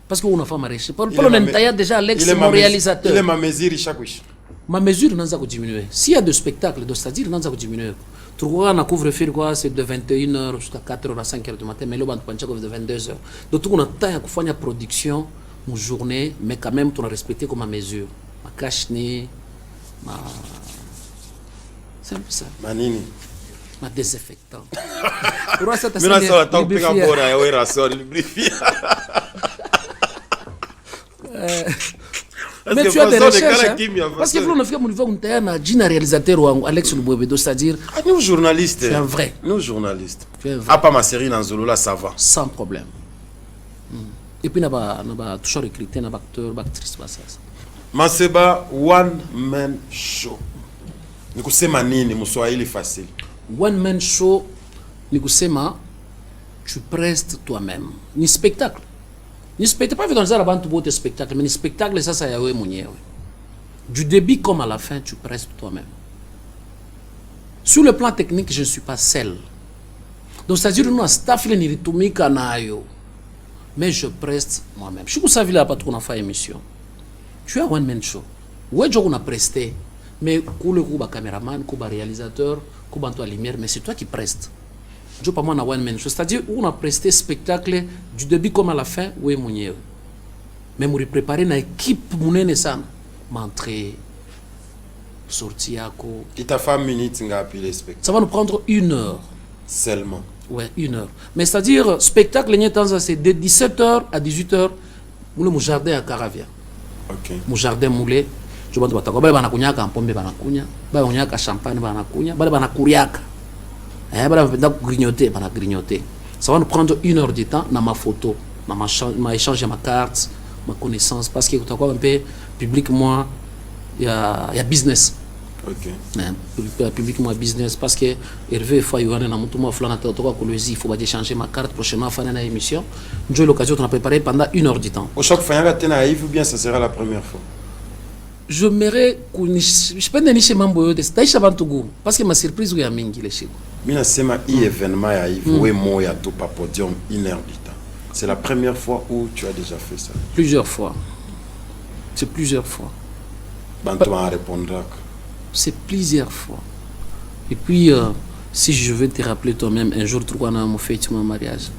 Parce que on a fait ma recherche. Pour le déjà Alex mon réalisateur. Il est ma mesure chaque wish. Ma mesure n'anza ko diminuer. S'il y a 2 spectacles, c'est-à-dire n'anza ko diminuer. Tu vois na couvre-feu quoi, c'est de 21h jusqu'à 4h à 5h du matin, mais le band pancha de 22h. Donc tout on a temps à faire une production une journée, mais quand même tu as respecté comme ma mesure. Ma cache-nez, ma c'est un peu ça. Manini. Ma désinfectant. Mina sawa takupiga bora ya wera sorry lubrifia. Mais tu as des recherches, hein? Parce que on a fait mon niveau interne à Gina réalisateur ou Alex Lubobedo, c'est-à-dire nous journalistes. C'est un vrai. Nous journalistes. Vrai. À part ma série dans Zolo là ça va. Sans problème. Et puis n'a pas toujours recruté n'a pas acteur, pas actrice pas ça. Maseba one man show. Ni kusema nini mswahili facile? One man show ni kusema tu prestes toi-même. Ni spectacle. Ni spectacle pas dans la bande pour spectacle, mais ni spectacle ça ya wewe mwenyewe. Du début comme à la fin, tu prestes toi-même. Sur le plan technique, je ne suis pas seul. Donc c'est-à-dire nous staff ile nilitumika nayo. Mais je preste moi-même. Je suis savais là pas trop na faire émission. Tu as one man show. Ouais, on a presté. Mais le caméraman, le réalisateur, le lumière, mais c'est toi qui prestes. Je pas moi na one man show. C'est-à-dire on a presté spectacle du début comme à la fin, ouais mon yeux. Mais moi préparer une équipe munene sana. M'entrer sortir yako. Il t'a fait minutes ngapi le spectacle? Ça va nous prendre 1 heure. Seulement. Ouais, 1 heure. Mais c'est-à-dire spectacle c'est de 17h à 18h mon jardin à Caravia. OK. Mon jardin moulé. Je vais te bale banakunyaka mpombe banakunya, bale banakunyaka champagne banakunya, bale banakuriaka. Bale bapenda grignoter, banagrignoter. Ça va nous prendre 1 heure de temps dans ma photo, dans ma échange ma carte, ma connaissance parce que tu vois un peu public moi il y a business. OK. Public moi business parce que Hervé fois il y a un mutu moi flana to ko il faut pas changer ma carte prochainement faire une émission. J'ai l'occasion de préparer pendant 1 heure de temps. Au chaque fois il y a Yves ou bien ça sera la première fois? Je m'aimerais je peux niche mambo yote sitaisha bantugu parce que ma surprise ya mingi le shiko. Mina sema hii événement ya Yves we moya to pa podium 1 heure du temps. C'est la première fois où tu as déjà fait ça? Plusieurs fois. C'est plusieurs fois. Bantu va répondre. C'est plusieurs fois. Et puis si je veux te rappeler toi-même un jour tu vois na mon fête mon mariage.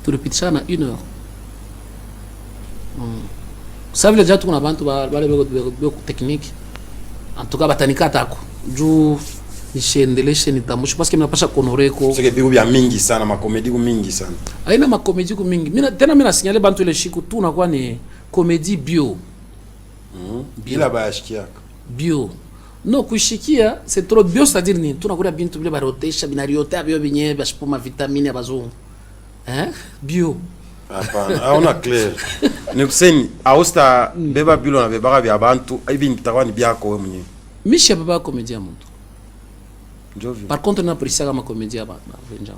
Tu répètes ça en 1 heure. Ça veut dire que tu as une technique. En tout cas, batanika tako. Ju nishendeleshe nitamusha parce que mnapasha konoreko. C'est que bigo bya mingi sana ma comédie mingi sana. Aina ma comédie ku mingi. Mina signaler bantu ile shiku tu na kwa ni comédie bio. Bila ba yashikiaka. Bio. No kushikia c'est trop bio c'est-à-dire ni tu na kwa bintu bile barotesha binariota bio binye bashipoma vitamine abazungu. Bio. Hapana, on a clair. Ni kuseni austa beba bilo na beba bya bantu ibi nitakuwa ni byako wewe mwenyewe. Misha baba comédie muntu. Jovi. Par contre na apprécier kama comédie ba venja.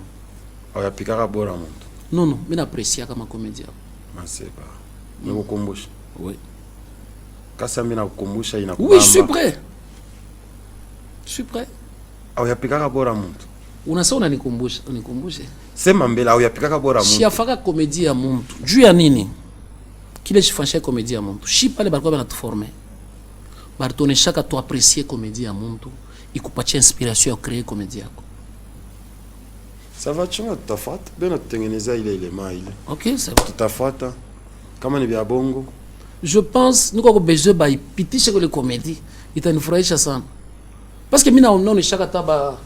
Oya pikaka bora muntu. Non non, mina apprécier kama comédie. Maseba. Nikukumbusha. Oui. Kasa mimi nakukumbusha inakubamba. Oui, je suis prêt. Je suis prêt. Oya pikaka bora muntu. Unasema unanikumbusha, unikumbushe. Sema mbele au yapikaka bora muntu. Shiafaka comédie ya muntu. Juu ya nini? Kile chifanyisha comédie ya muntu. Shi pale balikuwa banatuformer. Bartoneshaka tu apprécier comédie ya muntu, ikupatia inspiration ya créer comédie yako. Ça va chunga tutafuata. Bena tutengeneza ile ile. OK, c'est bon. Tutafuata. Kama ni vya bongo. Je pense niko ko besoin ba ipitisha kwa comédie. Itanifurahisha sana. Parce que mina on shaka taba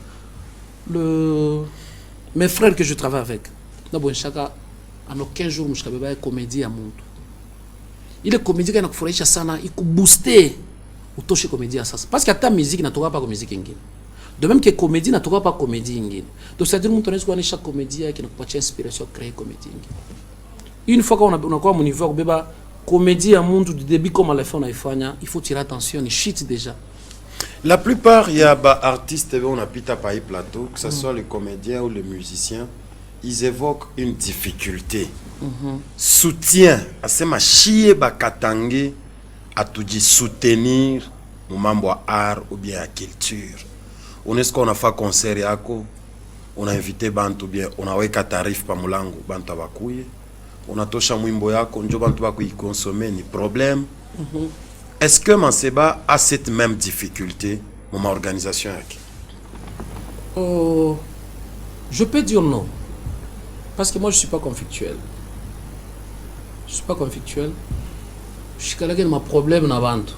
mes frères que je travaille avec, d'abord chacun en aucun jour je vais comédie à muntu. Il est comédie qui a kufurahisha sana, il booster utoshe comédie à ça. Parce que ta musique n'atoka pas comme musique ingine. De même que comédie n'atoka pas comédie ingine. Donc c'est à dire muntu anaweza chaque comédie qui n'a pas inspiration créer comédie ingine. Une fois qu'on a quoi mon niveau beba comédie à muntu du début comme à la fin on a ifanya, il faut tirer attention, il shit déjà. La plupart, il y a des artistes, on a pita par plateau, que ce soit les comédiens ou les musiciens, ils évoquent une difficulté. Soutien, à ce machie bakatangue, à tout dit soutenir, au mambo art ou bien à culture. On est ce qu'on a fait concert yako, on a invité bantu bien, on a weka tarif pa mulango, bantu abakuye, on a tosha mwimbo yako, njo bantu bakuyi consommer ni problème. Est-ce que Manseba a cette même difficulté dans ma organisation? Je peux dire non. Parce que moi, je ne suis pas conflictuel. Je ne suis pas conflictuel. Je suis quelqu'un qui a un problème dans la vente.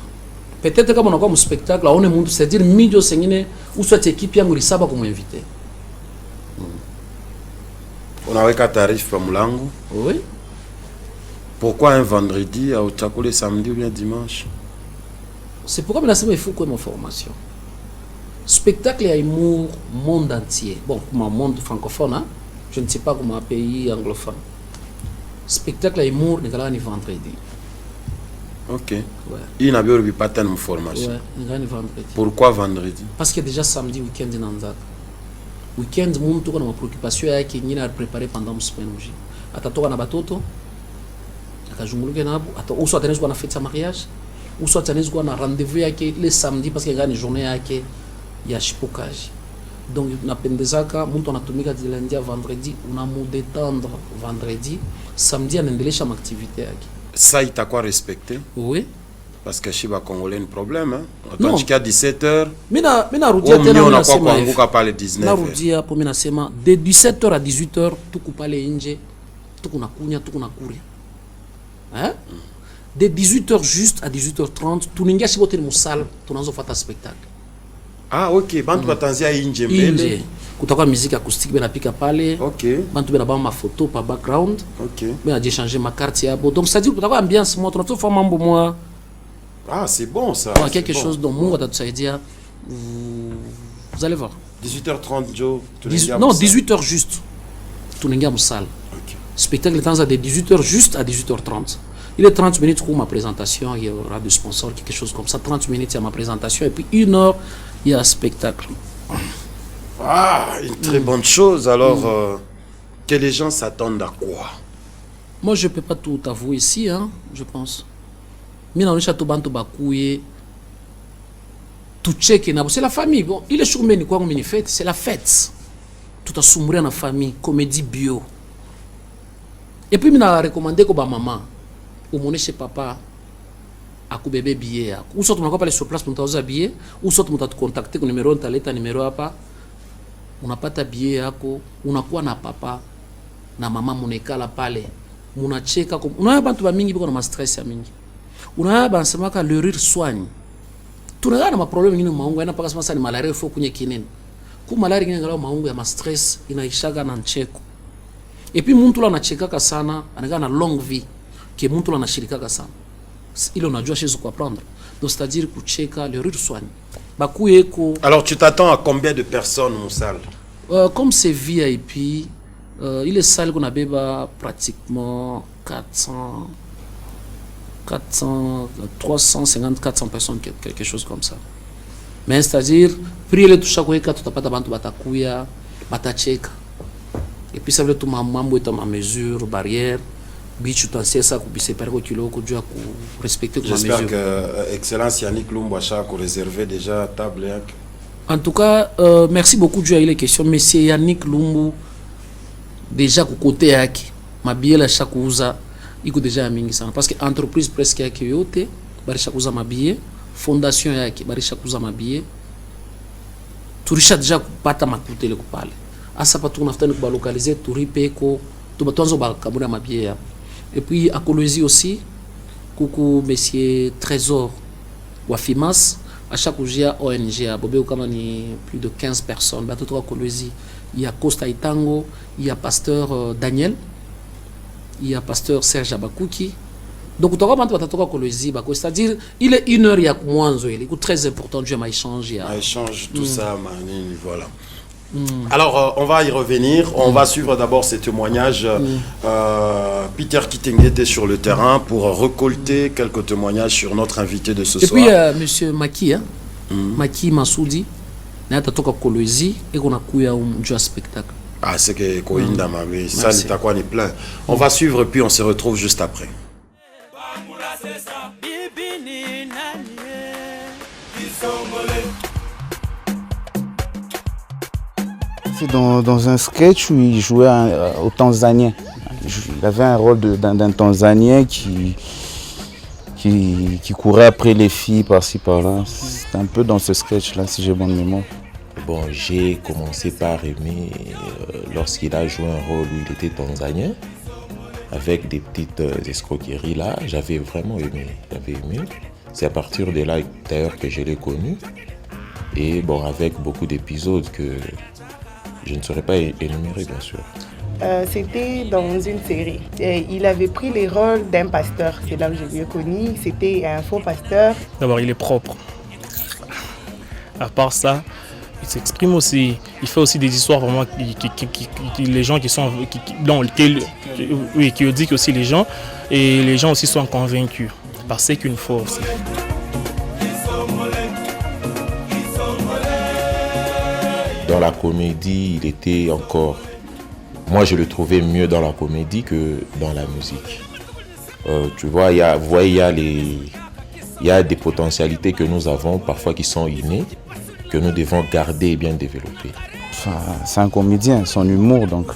Peut-être que on a comme un spectacle, on est monde, c'est-à-dire milieu sengine ou soit équipe qui a saba comme invité. On a un tarif pour Moulango. Oui. Pourquoi un vendredi, à Otakole samedi ou bien dimanche? C'est pourquoi il faut que ma formation. Spectacle et humour monde entier. Bon, pour mon monde francophone, hein? Je ne sais pas comment un pays anglophone. Spectacle et humour, n'est pas ni vendredi. Ok. Ouais. Il n'a pas tellement de formation. Ouais, ngani vendredi. Pourquoi vendredi? Parce que déjà samedi week-end inaanza. Weekend mtu kuna mapreoccupation yake nyingine prepare pendant semaine uji. Atatoka na batoto. Akajunguluke nabo, uso atanezwa na fête ya mariage, uso atanezwa na rendez-vous yake le samedi parce que ngani journée yake ya chipokaji. Donc napendezaka mtu anatumika de lundi à vendredi, unamu détendre vendredi, samedi anaendelesha activité yake. Ça il t'a quoi respecté? Oui. Parce que chez les Congolais, un problème. Hein? Non. Jusqu'à 17h, Mina rudia tena on a quoi Kongo pas les 19h. Na rudia pour mina sema de 17h à 18h tuku pale nje, tuku na kunya, tuku na kuria. Hein? De 18h juste à 18h30, tuningia shibote ni musala, tunaanza fuata spectacle. Ah ok, bantu batanzia inje mbele. Inje. Kutakuwa musique acoustique bena pika pale. Ok. Bantu bena ba ma photo pa background. Ok. Bena échanger ma carte yabo. Donc ça dit kutakuwa ambiance moi, tunatoa fa mambo moi. Ah, c'est bon ça. Voilà, quelque chose dont Mungu atatusaidia. Vous allez voir. 18h30 Joe. Non, 18h juste. Tuningia musala. Ok. Spectacle est de 18h juste à 18h30. Il est 30 minutes pour ma présentation, il y aura des sponsors, quelque chose comme ça. 30 minutes, il y a ma présentation, et puis 1 heure, il y a un spectacle. Ah, une très bonne chose. Alors, que les gens s'attendent à quoi? Moi, je ne peux pas tout avouer ici, hein, je pense. Mais dans le château Banto Bakouye, tout check, c'est la famille. Bon, il est sur meni quoi comme fête, c'est la fête. Tout a soumourir dans la famille, comédie bio. Et puis, il a recommandé que ma maman, ou mon chez papa, à coup bébé billet. Ou soit on n'a pas aller sur place pour nous habiller, ou soit on t'a contacté le numéro, on t'a numéro à pas. On n'a pas ta billet, on a quoi na papa, na maman mon école à parler. On a checké comme on a pas tout mingi parce qu'on a stress à mingi. On a pas seulement que le rire soigne. Tout le monde a un problème ni maungu, ina pas seulement ça ni malaria, il faut qu'on y ait kinene. Ku malaria ni ngalo maungu ya ma stress inaishaga na ncheko. Et puis muntu la na chekaka sana, anaga na longue vie, que muntu la na shirikaka sana. Il en a dû acheter quoi prendre. Donc c'est-à-dire que cheka le rire soigne. Alors tu t'attends à combien de personnes en salle? Comme c'est VIP, il est salle qu'on a pratiquement 350, 400 personnes, quelque chose comme ça. Mais c'est-à-dire, prier les touches à quoi tu n'as pas de batakuya, batacheka. Et puis ça veut tout ma mambo est ma mesure, barrière. J'espère que Excellence Yannick Lumbacha a réservé déjà table. En tout cas, merci beaucoup Dieu a eu les questions. Monsieur Yannick Lumbu, déjà côté yaki, ma bielle à chaque usa, il coûte déjà mingi sana. Parce que entreprise presque yaki yote, bari chaque usa ma billet, fondation yaki, bari chaque usa ma billet. Tourisha déjà pata ma coûté le coupale. Asa pas tout n'afta ne pas localiser, touri peko, tout batonzo ba kabuna ma billet. Et puis à Colosie aussi, coucou monsieur Trésor Wafimas, à chaque jour ONG à Bobé Okamani plus de 15 personnes. Bateau à Colosie, il y a Costa Itango, il y a pasteur Daniel, il y a pasteur Serge Abakouki. Donc tu vas à Colosie, c'est-à-dire il est 1 heure il y a moins il est très important Dieu m'a échangé. Échange tout ça, voilà. Alors, on va y revenir. On va suivre d'abord ces témoignages. Peter Kitenge était sur le terrain pour récolter quelques témoignages sur notre invité de ce soir. Et puis, monsieur Maki, Maki Massoudi, il a toka Colosie et qu'on a couillé un spectacle. Ah, c'est que Koinda Mami, ça n'est pas quoi ni plein. On va suivre puis on se retrouve juste après. Dans un sketch où il jouait au Tanzanien. Il avait un rôle d'un Tanzanien qui courait après les filles par-ci par-là. C'était un peu dans ce sketch-là, si j'ai bonne mémoire. Bon, j'ai commencé par aimer lorsqu'il a joué un rôle où il était Tanzanien, avec des petites escroqueries là. J'avais vraiment aimé. C'est à partir de là d'ailleurs que je l'ai connu. Et bon, avec beaucoup d'épisodes que je ne saurais pas énumérer, bien sûr. C'était dans une série. Il avait pris les rôles d'un pasteur. C'est là que je l'ai connu. C'était un faux pasteur. D'abord, il est propre. À part ça, il s'exprime aussi. Il fait aussi des histoires vraiment les gens qui sont... qui éduquent aussi les gens. Et les gens aussi sont convaincus. parce qu'une fois aussi. Dans la comédie, il était encore... Moi, je le trouvais mieux dans la comédie que dans la musique. Tu vois, il y a des potentialités que nous avons, parfois qui sont innées, que nous devons garder et bien développer. Enfin, c'est un comédien, son humour, donc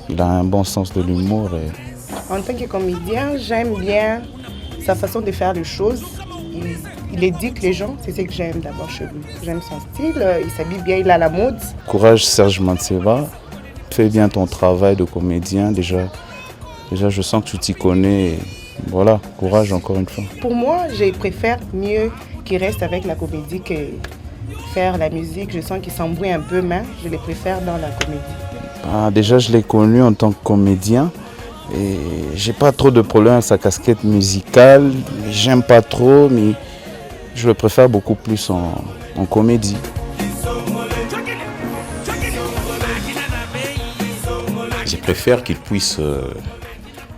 il a un bon sens de l'humour. En tant que comédien, j'aime bien sa façon de faire les choses. Il éduque les gens, c'est ce que j'aime d'abord chez lui. J'aime son style, il s'habille bien, il a la mode. Courage Serge Manseba, fais bien ton travail de comédien. Déjà je sens que tu t'y connais. Et voilà, courage encore une fois. Pour moi, je préfère mieux qu'il reste avec la comédie que faire la musique. Je sens qu'il s'embrouille un peu, mais je les préfère dans la comédie. Déjà, je l'ai connu en tant que comédien. Et j'ai pas trop de problème avec sa casquette musicale. J'aime pas trop, mais je le préfère beaucoup plus en comédie. Je préfère qu'il puisse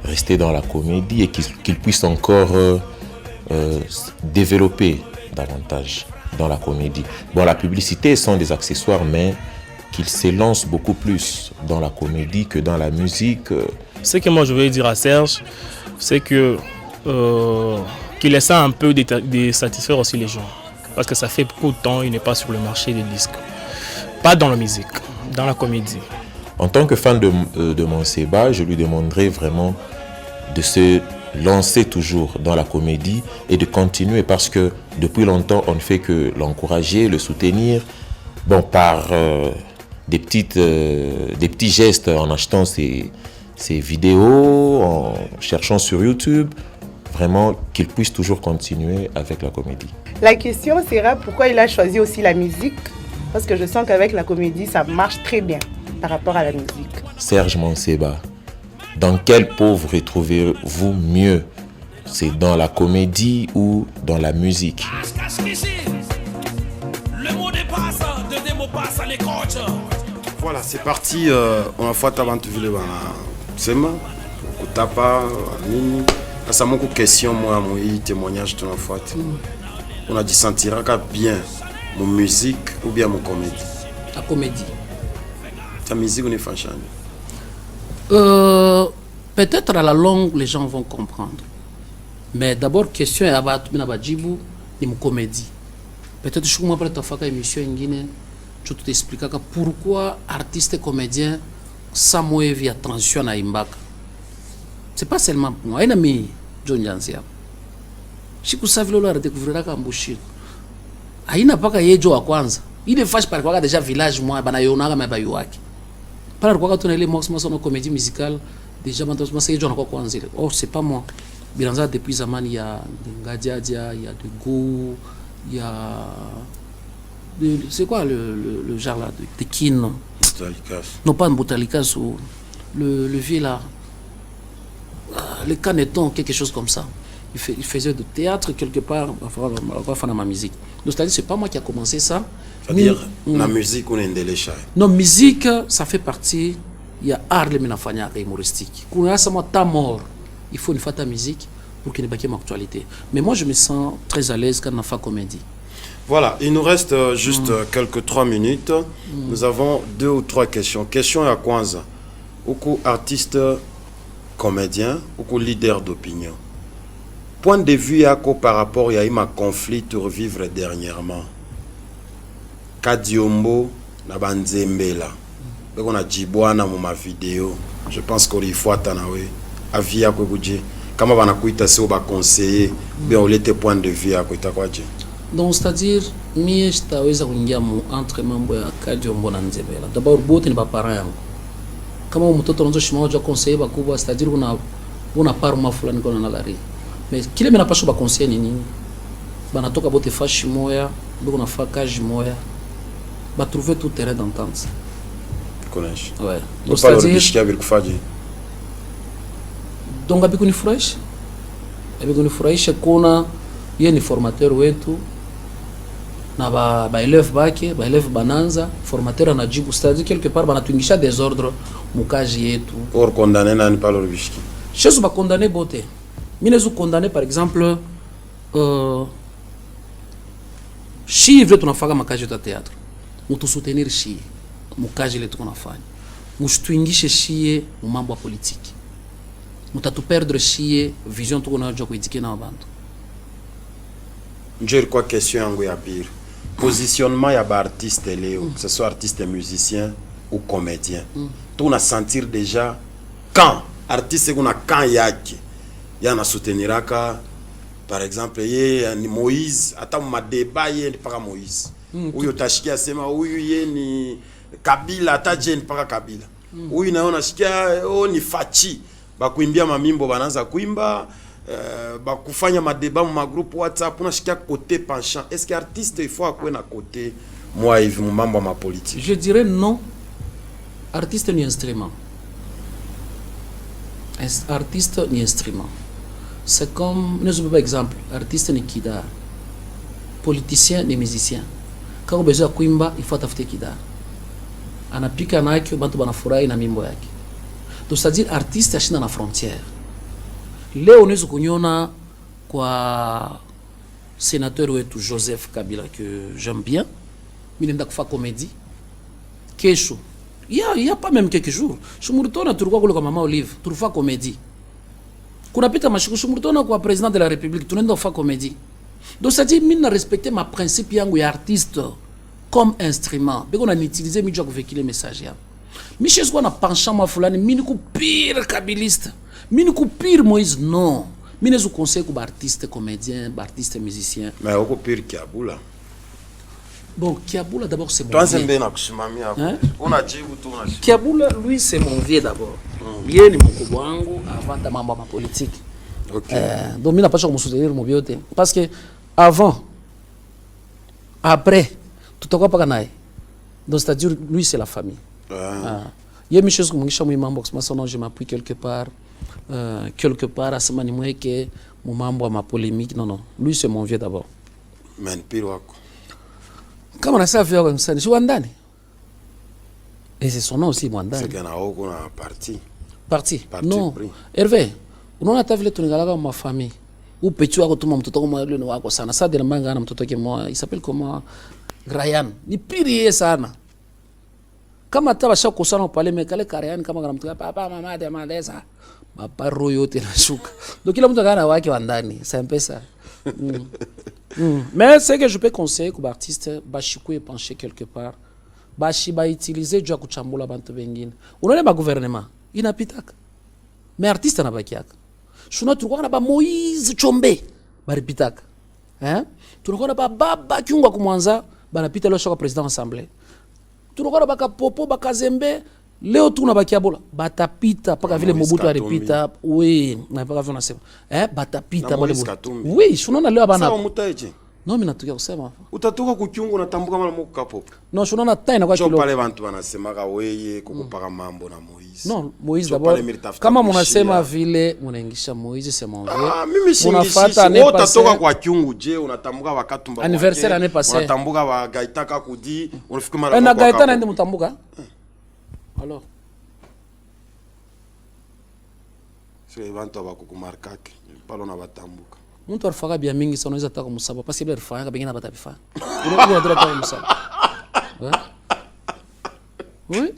rester dans la comédie et qu'il puisse encore développer davantage dans la comédie. Bon, la publicité sont des accessoires, mais qu'il s'élance beaucoup plus dans la comédie que dans la musique. Ce que moi je veux dire à Serge, c'est que qu'il essaie un peu de satisfaire aussi les gens. Parce que ça fait beaucoup de temps qu'il n'est pas sur le marché des disques. Pas dans la musique, dans la comédie. En tant que fan de Manseba, je lui demanderais vraiment de se lancer toujours dans la comédie et de continuer parce que depuis longtemps, on ne fait que l'encourager, le soutenir. Bon, par des petits gestes en achetant ses vidéos, en cherchant sur YouTube, vraiment qu'il puisse toujours continuer avec la comédie. La question sera pourquoi il a choisi aussi la musique, parce que je sens qu'avec la comédie, ça marche très bien par rapport à la musique. Serge Manseba, dans quelle peau vous retrouvez-vous mieux? C'est dans la comédie ou dans la musique? Voilà, c'est parti. On a fait avant de vivre sema kutapa nini asa moko question moi moi témoignage de la fois on a dit sentira bien mon musique ou bien mon comédie. La comédie. Ta musique on est fâché. Peut-être à la longue les gens vont comprendre. Mais d'abord question est à tumina bajibu ni mon comédie. Peut-être je moi après ta faka émission ingine je t'expliquer pourquoi artiste et comédien sans via transition à imbaka. C'est pas seulement pour moi. Un ami John Jansia. Si vous savez le découvrir à Mbushiro. Aina paka yejo wa kwanza. Ile fash par kwa déjà village moi bana yona kama bayuaki. Par kwa tu nele mox mox no comédie musicale déjà mantos moi c'est John kwa kwanza. Oh c'est pas moi. Bilanza depuis zamani ya Ngadiadia, il y a de Go, il y a c'est quoi le genre là de Kin? Non pas Boutalikas ou le vieux là. Le Caneton, quelque chose comme ça. Il faisait de théâtre quelque part. On va faire ma musique. Donc c'est-à-dire c'est pas moi qui a commencé ça. C'est-à-dire la musique on est déléché. Non musique ça fait partie. Il y a art le minafanya humoristique. Quand il y a ta mort, il faut une fois ta musique pour qu'il ne pas ma actualité. Mais moi je me sens très à l'aise quand on fait comédie. Voilà, il nous reste juste quelques 3 minutes. Nous avons 2 ou 3 questions. Question à Kwanza. Beaucoup artiste, comédien, beaucoup leader d'opinion. Point de vue yako par rapport à un conflit de revivre dernièrement. Kadiombo na banzembela. On a dit boana ma vidéo. Je pense qu'on y faut tanawe. Avis yako budget. Comment on a kuita se ba conseiller bien on était point de vue yako itakwaje. Donc c'est-à-dire mie sitaweza kuingia entre mambo ya Kadiombo na Nzembela. D'abord bote ni baparents yangu. Kama mtoto anaanza shimaoja conseiller bakubwa c'est-à-dire una parma fulani kwa na lari. Mais kile mena pasho ba conseiller ni nini? Bana toka bote fashi moya, biko na fakaji moya. Ba trouver tout terrain d'entente. Connais. Ouais. Donc c'est-à-dire donc abiko ni fresh. Abiko ni fresh kuna yeye ni formateur wetu na ba élève bake ba élève bananza formateur anajibu c'est-à-dire quelque part banatuingisha désordre mukaji yetu or condamner nani pa lobishki chezo ba condamner bote minezo condamné par exemple shi vile tunafaka makazi ya théâtre mutu soutenir shi mukazi ile tunafanya mshtuingishe shie mu mambo ya politiki mutatu perdre shie vision tuko nayo jwa kuidikia na bantu J'ai quoi question yangu ya pire. Positionnement ya ba artiste leo, que ce soit artiste musicien ou comédien. Tu na sentir déjà quand artiste kuna quand yake yana souteniraka par exemple ye ni Moïse ata ma débat ye ni paka Moïse. Huyo tashikia sema huyu ye ni Kabila ata je ni paka Kabila. Huyu naona shikia ni Fachi bakuimbia mamimbo bananza kuimba kufanya madeba mu groupe WhatsApp unashikia côté penchant. Est-ce que artiste il faut akwe na côté moi hivi mu mambo ma politique? Je dirais non. Artiste ni instrument. Artiste ni instrument. C'est comme, nous avons par exemple, artiste ni kida, politicien ni musicien. Quand on a besoin de kuimba, il faut tafute kida. Anapika na yake, bantu banafurahi na mimbo yake. Donc c'est-à-dire artiste ashina na frontière. Leo unaweza kunyona kwa sénateur wetu Joseph Kabila que j'aime bien. Mimi nenda kufa comédie. Kesho. Il y a pas même quelques jours. Shumurutona tulikuwa kule kwa Mama Olive, tulifa comédie. Kuna pita mashiku shumurutona kwa président de la République, tunaenda kufa comédie. Donc ça dit mimi na respecter ma principe yangu ya artiste comme instrument. Beko na utiliser mi jwa kuvehiculer message ya. Mi chez quoi na penchant ma fulani, mi ni ku pire kabiliste. Mi ni ku pire Moïse non. Mi ne zo conseil ku ba artiste comédien, ba artiste musicien. Mais au pire Kiabula. Bon, Kiabula d'abord c'est mon vieux. On a dit où on a dit. Kiabula lui c'est mon vieux d'abord. Yeye ni mkubwa wangu avant ta mambo ma politique. OK. Donc mimi napasha kumsoutenir mon vieux parce que avant après tutakuwa paka naye. Donc c'est-à-dire lui c'est la famille. Yeye mimi chose kumungisha mu mambo kusema non je m'appuie quelque part asema ni mweke mu mambo ma polémique non lui c'est mon vieux d'abord. Men pire wako. Kama na safi yako msani si wandani. Et c'est son nom aussi Mwandani. C'est qu'on a au parti. Parti. Non. Hervé, unaona hata vile tunagalaka ma famille. Ou petit wako tuma mtoto kama yule ni wako sana. Sasa de manga na mtoto wake mmoja, il s'appelle comment Ryan. Ni pire sana. Kama hata basha kusana pale mekale Ryan kama kana mtoto papa mama de maleza. Maparo yote nashuka. Donc kila mtu kana wake wa ndani. C'est un peu ça. Mais c'est que je peux conseiller aux artistes bashikwe pencher quelque part. Bashi ba utiliser jua kuchambula bantu bengine. Unaona ba gouvernement inapitaka. Mais artiste na bakiaka. Shuna tulikuwa na ba Moïse Chombe baripitaka. Tulikuwa na ba Baba Kiungwa kumwanza banapita leo shoka president assemblée. Tulikuwa na baka Popo bakazembe leo tuna bakiabola batapita paka vile Mobutu alipita. Oui, na paka vile unasema. Batapita bale. Oui, shuna leo bana. Sawa mutaje. Non, mimi natukia kusema. Utatoka kukiungu natambuka mara moko kapopo. Non, shuna taina kwa kilo. Pale bantu wanasema weye kukupaka mambo na Moïse. Non, Moïse d'abord. Kama mnasema vile mnaingisha Moïse c'est mon vieux. Mimi singishi. Wewe utatoka kwa kiungu je unatambuka wakatumba. Anniversaire année passée. Unatambuka wa Gaitaka kudi, unafika mara na Gaitana ndi mtambuka. Alors. C'est bantu abakukumarkake. Palo na batambuka. Muntu arifaka bia mingi sana unaweza taka musaba parce que arifaka bengine batabifa. Unaona ndio taka musaba. Oui.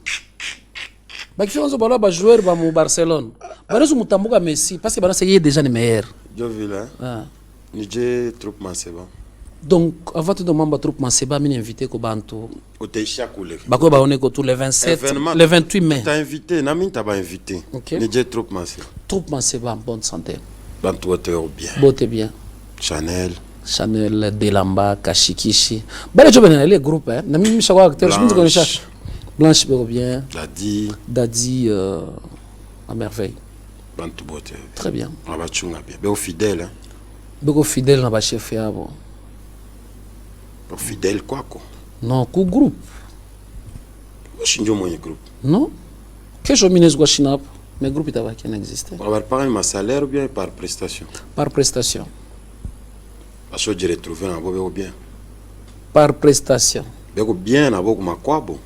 Baki fonzo bala ba joueur ba mu Barcelone. Banazo mutambuka Messi parce que bana c'est déjà le meilleur. Jo vile. Nije troupe Maseba. Donc avant tout demande troupe Maseba mini invité ko bantu. Oteisha kule. Bako ba on ko tout le 27 le 28 mai. T'as invité, na mine t'a ba invité. Nije troupe Maseba. Troupe Maseba en bonne santé. Bantu wote bien. Bote bien. Chanel, Delamba, Kashikishi. Bale job na les groupes na mimi mshaka acteur, je me connais Blanche Bego bien. Dadi à merveille. Bantu bote. Très bien. On va chunga bien. Bego fidèle. Bego fidèle na ba chef yabo. Bego fidèle quoi quoi? Non, ku groupe. Shinjo mwenye groupe. Non. Que je mines go shinap. Mais groupe il qui n'existe. On va parler de salaire ou bien par prestation? Par prestation. Parce que je retrouve un beau bien. Par prestation. Beko bien na boko makwabo.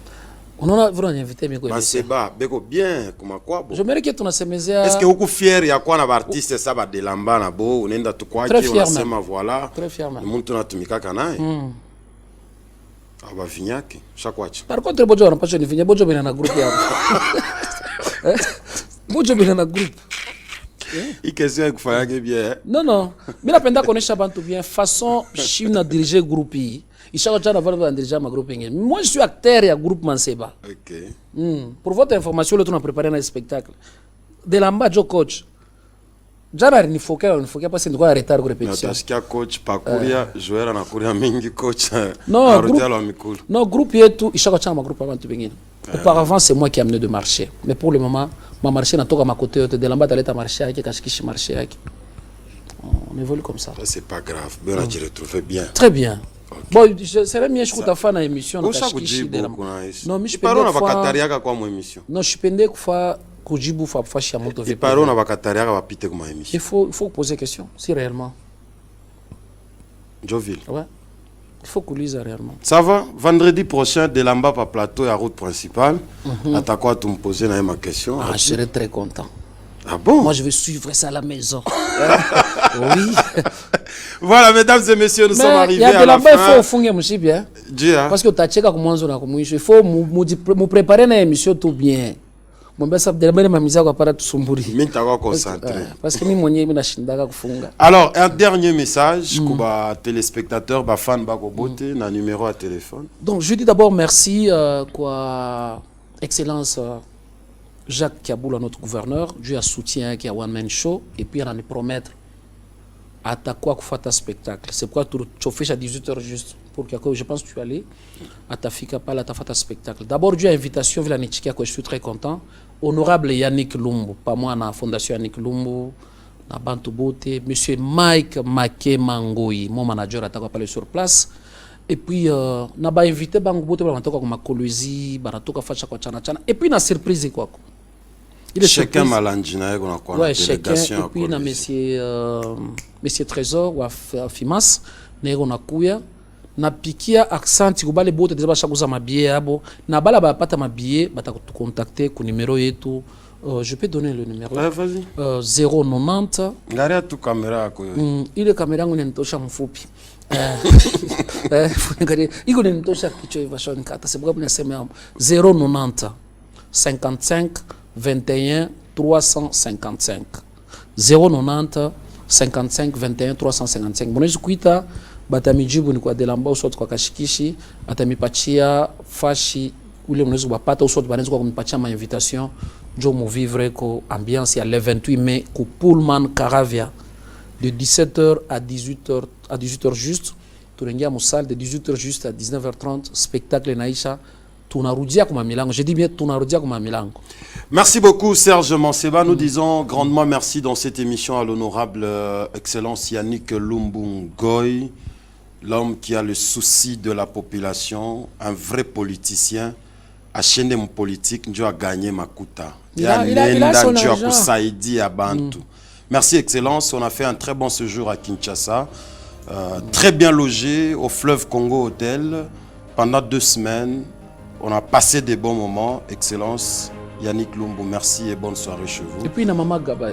On en a vraiment invité mais quoi. C'est bas, beko bien comme quoi. J'aimerais que tu nas semezea. Est-ce que vous fier ya kwa na artiste ça ba de lamba na bo unaenda tu kwa ki unasema voilà. Très fier man. Mtu natumika kana aba vinyaki chaque Par contre bojo na passion ni vinya bojo bina na groupe ya. Bojo bina na groupe. Il question kufanya bien. Non. Mimi napenda kuonesha bantu bien façon china diriger groupe hii. Ishaka jana va diriger ma groupe ingine. Moi je suis acteur ya groupe Manseba. OK. Pour votre information le on a préparé un spectacle. De lamba jo coach. Jana ni foka parce que ndiko arrêter de répétition. Natasikia coach pakuria joueur anakuria mingi coach. Non, groupe yetu ishaka jana ma groupe abantu bengine. Auparavant c'est moi qui ai amené de marché. Mais pour le moment ma marché natoka ma côté de lamba taleta marché yake kashikishi marché yake. On évolue comme ça. Ça c'est pas grave. Ben on a retrouvé bien. Très bien. Okay. Bon, je serais bien je kuta fana émission na kashikishi de lamba. Non, mais je parle na bakatariaka kwa mo émission. Non, je pende kufa kujibu fa fashi ya moto vipi. Parole na bakatariaka bapite kwa émission. Il faut poser question si réellement. Joville. Ouais. Il faut qu'on lise réellement. Ça va? Vendredi prochain, de Lamba par plateau et à route principale. À quoi tu me posais ma question? Je serais très content. Ah bon? Moi, je vais suivre ça à la maison. Oui. Voilà, mesdames et messieurs, nous sommes arrivés à la fin. Il faut funge musibi, hein? Parce que tu as checké comment on a commencé. Il faut me préparer une émission tout bien. Alors, un dernier message pour les téléspectateurs, les fans, les na numéro à téléphone. Donc, je dis d'abord merci, Excellence Jacques Kiaboula, notre gouverneur. Dieu a soutien qui a One Man Show. Et puis, on a promettre à ta quoi que faire un spectacle. C'est pourquoi tu fais à 18h juste. Pour que je pense que tu allais à ta fille pas là, tu as fait un spectacle. D'abord, Dieu a invitation, je suis très content. Honorable Yannick Lumbu, pas moi, na Fondation Yannick Lumbu, na Bantu Bote, monsieur Mike Make Mangoyi, mon manager, a parlé sur place. Et puis, na ba invité Bantu Bote, on a toka comme Kolwezi, on a toka facha kwa chana chana. Et puis, na surprise quoi. Chacun malandina, on a quoi? Ouais, chacun. Et puis, na monsieur Trésor ou Fimas, on a kuya. Na pikia accent kubale bote déjà bashakuza mabillet abo na bala bapata mabillet bata contacter ku numéro yetu je peux donner le numéro. Vas-y. 090 ngaria tu kamera yako ile kamera yangu inanitosha mfupi iko inanitosha kichwa hivi shoni kata sababu nasema 090 55 21 355 090 55 21 355 mwanaweza kuita batamijibu ni kwa Delamba usoti kwa kashikishi atamipatia fashi ule mnaweza kupata usoti banaweza kwa kunipatia ma invitation jo mu vivre ko ambiance ya le 28 mai ku Pullman Caravia de 17h à 18h juste tunaingia mu salle de 18h juste à 19h30 spectacle naisha tunarudia kwa milango. Je dis bien tunarudia kwa milango. Merci beaucoup Serge Manseba. Nous disons grandement merci dans cette émission à l'honorable excellence Yannick Lumbu Ngoyi, l'homme qui a le souci de la population, un vrai politicien, a chaîné mon politique, Dieu a gagné Makuta. Il a son argent. À Bantu. Merci excellence, on a fait un très bon séjour à Kinshasa, très bien logé au fleuve Congo Hotel pendant 2 semaines. On a passé des bons moments. Excellence, Yannick Lumbu, merci et bonne soirée chez vous. Et puis, na maman Gaba,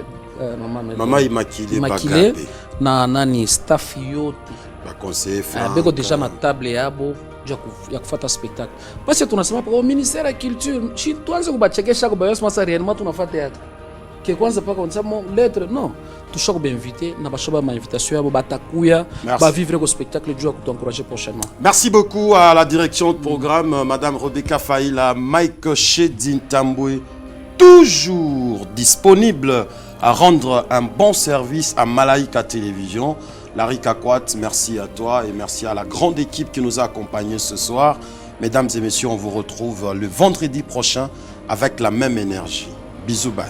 maman Immaculée, na nani staff yote. La conseiller Franck. Beko déjà na table yabo, ya kufata spectacle. Parce que tunasema au ministère de la culture, si tuanze kubachekesha kubayos masa réellement tunafata yake. Que kwanza paka unsamo lettre non. Touchako bien invité na bashoba ma invitation yabo batakuya ba vivre le spectacle Dieu a t'encourager prochainement. Merci beaucoup à la direction de programme madame Rebecca Faïla, Mike Shedin Tamboué, toujours disponible à rendre un bon service à Malaika Télévision. Larry Kakwat, merci à toi et merci à la grande équipe qui nous a accompagnés ce soir. Mesdames et messieurs, on vous retrouve le vendredi prochain avec la même énergie. Bisous, bye.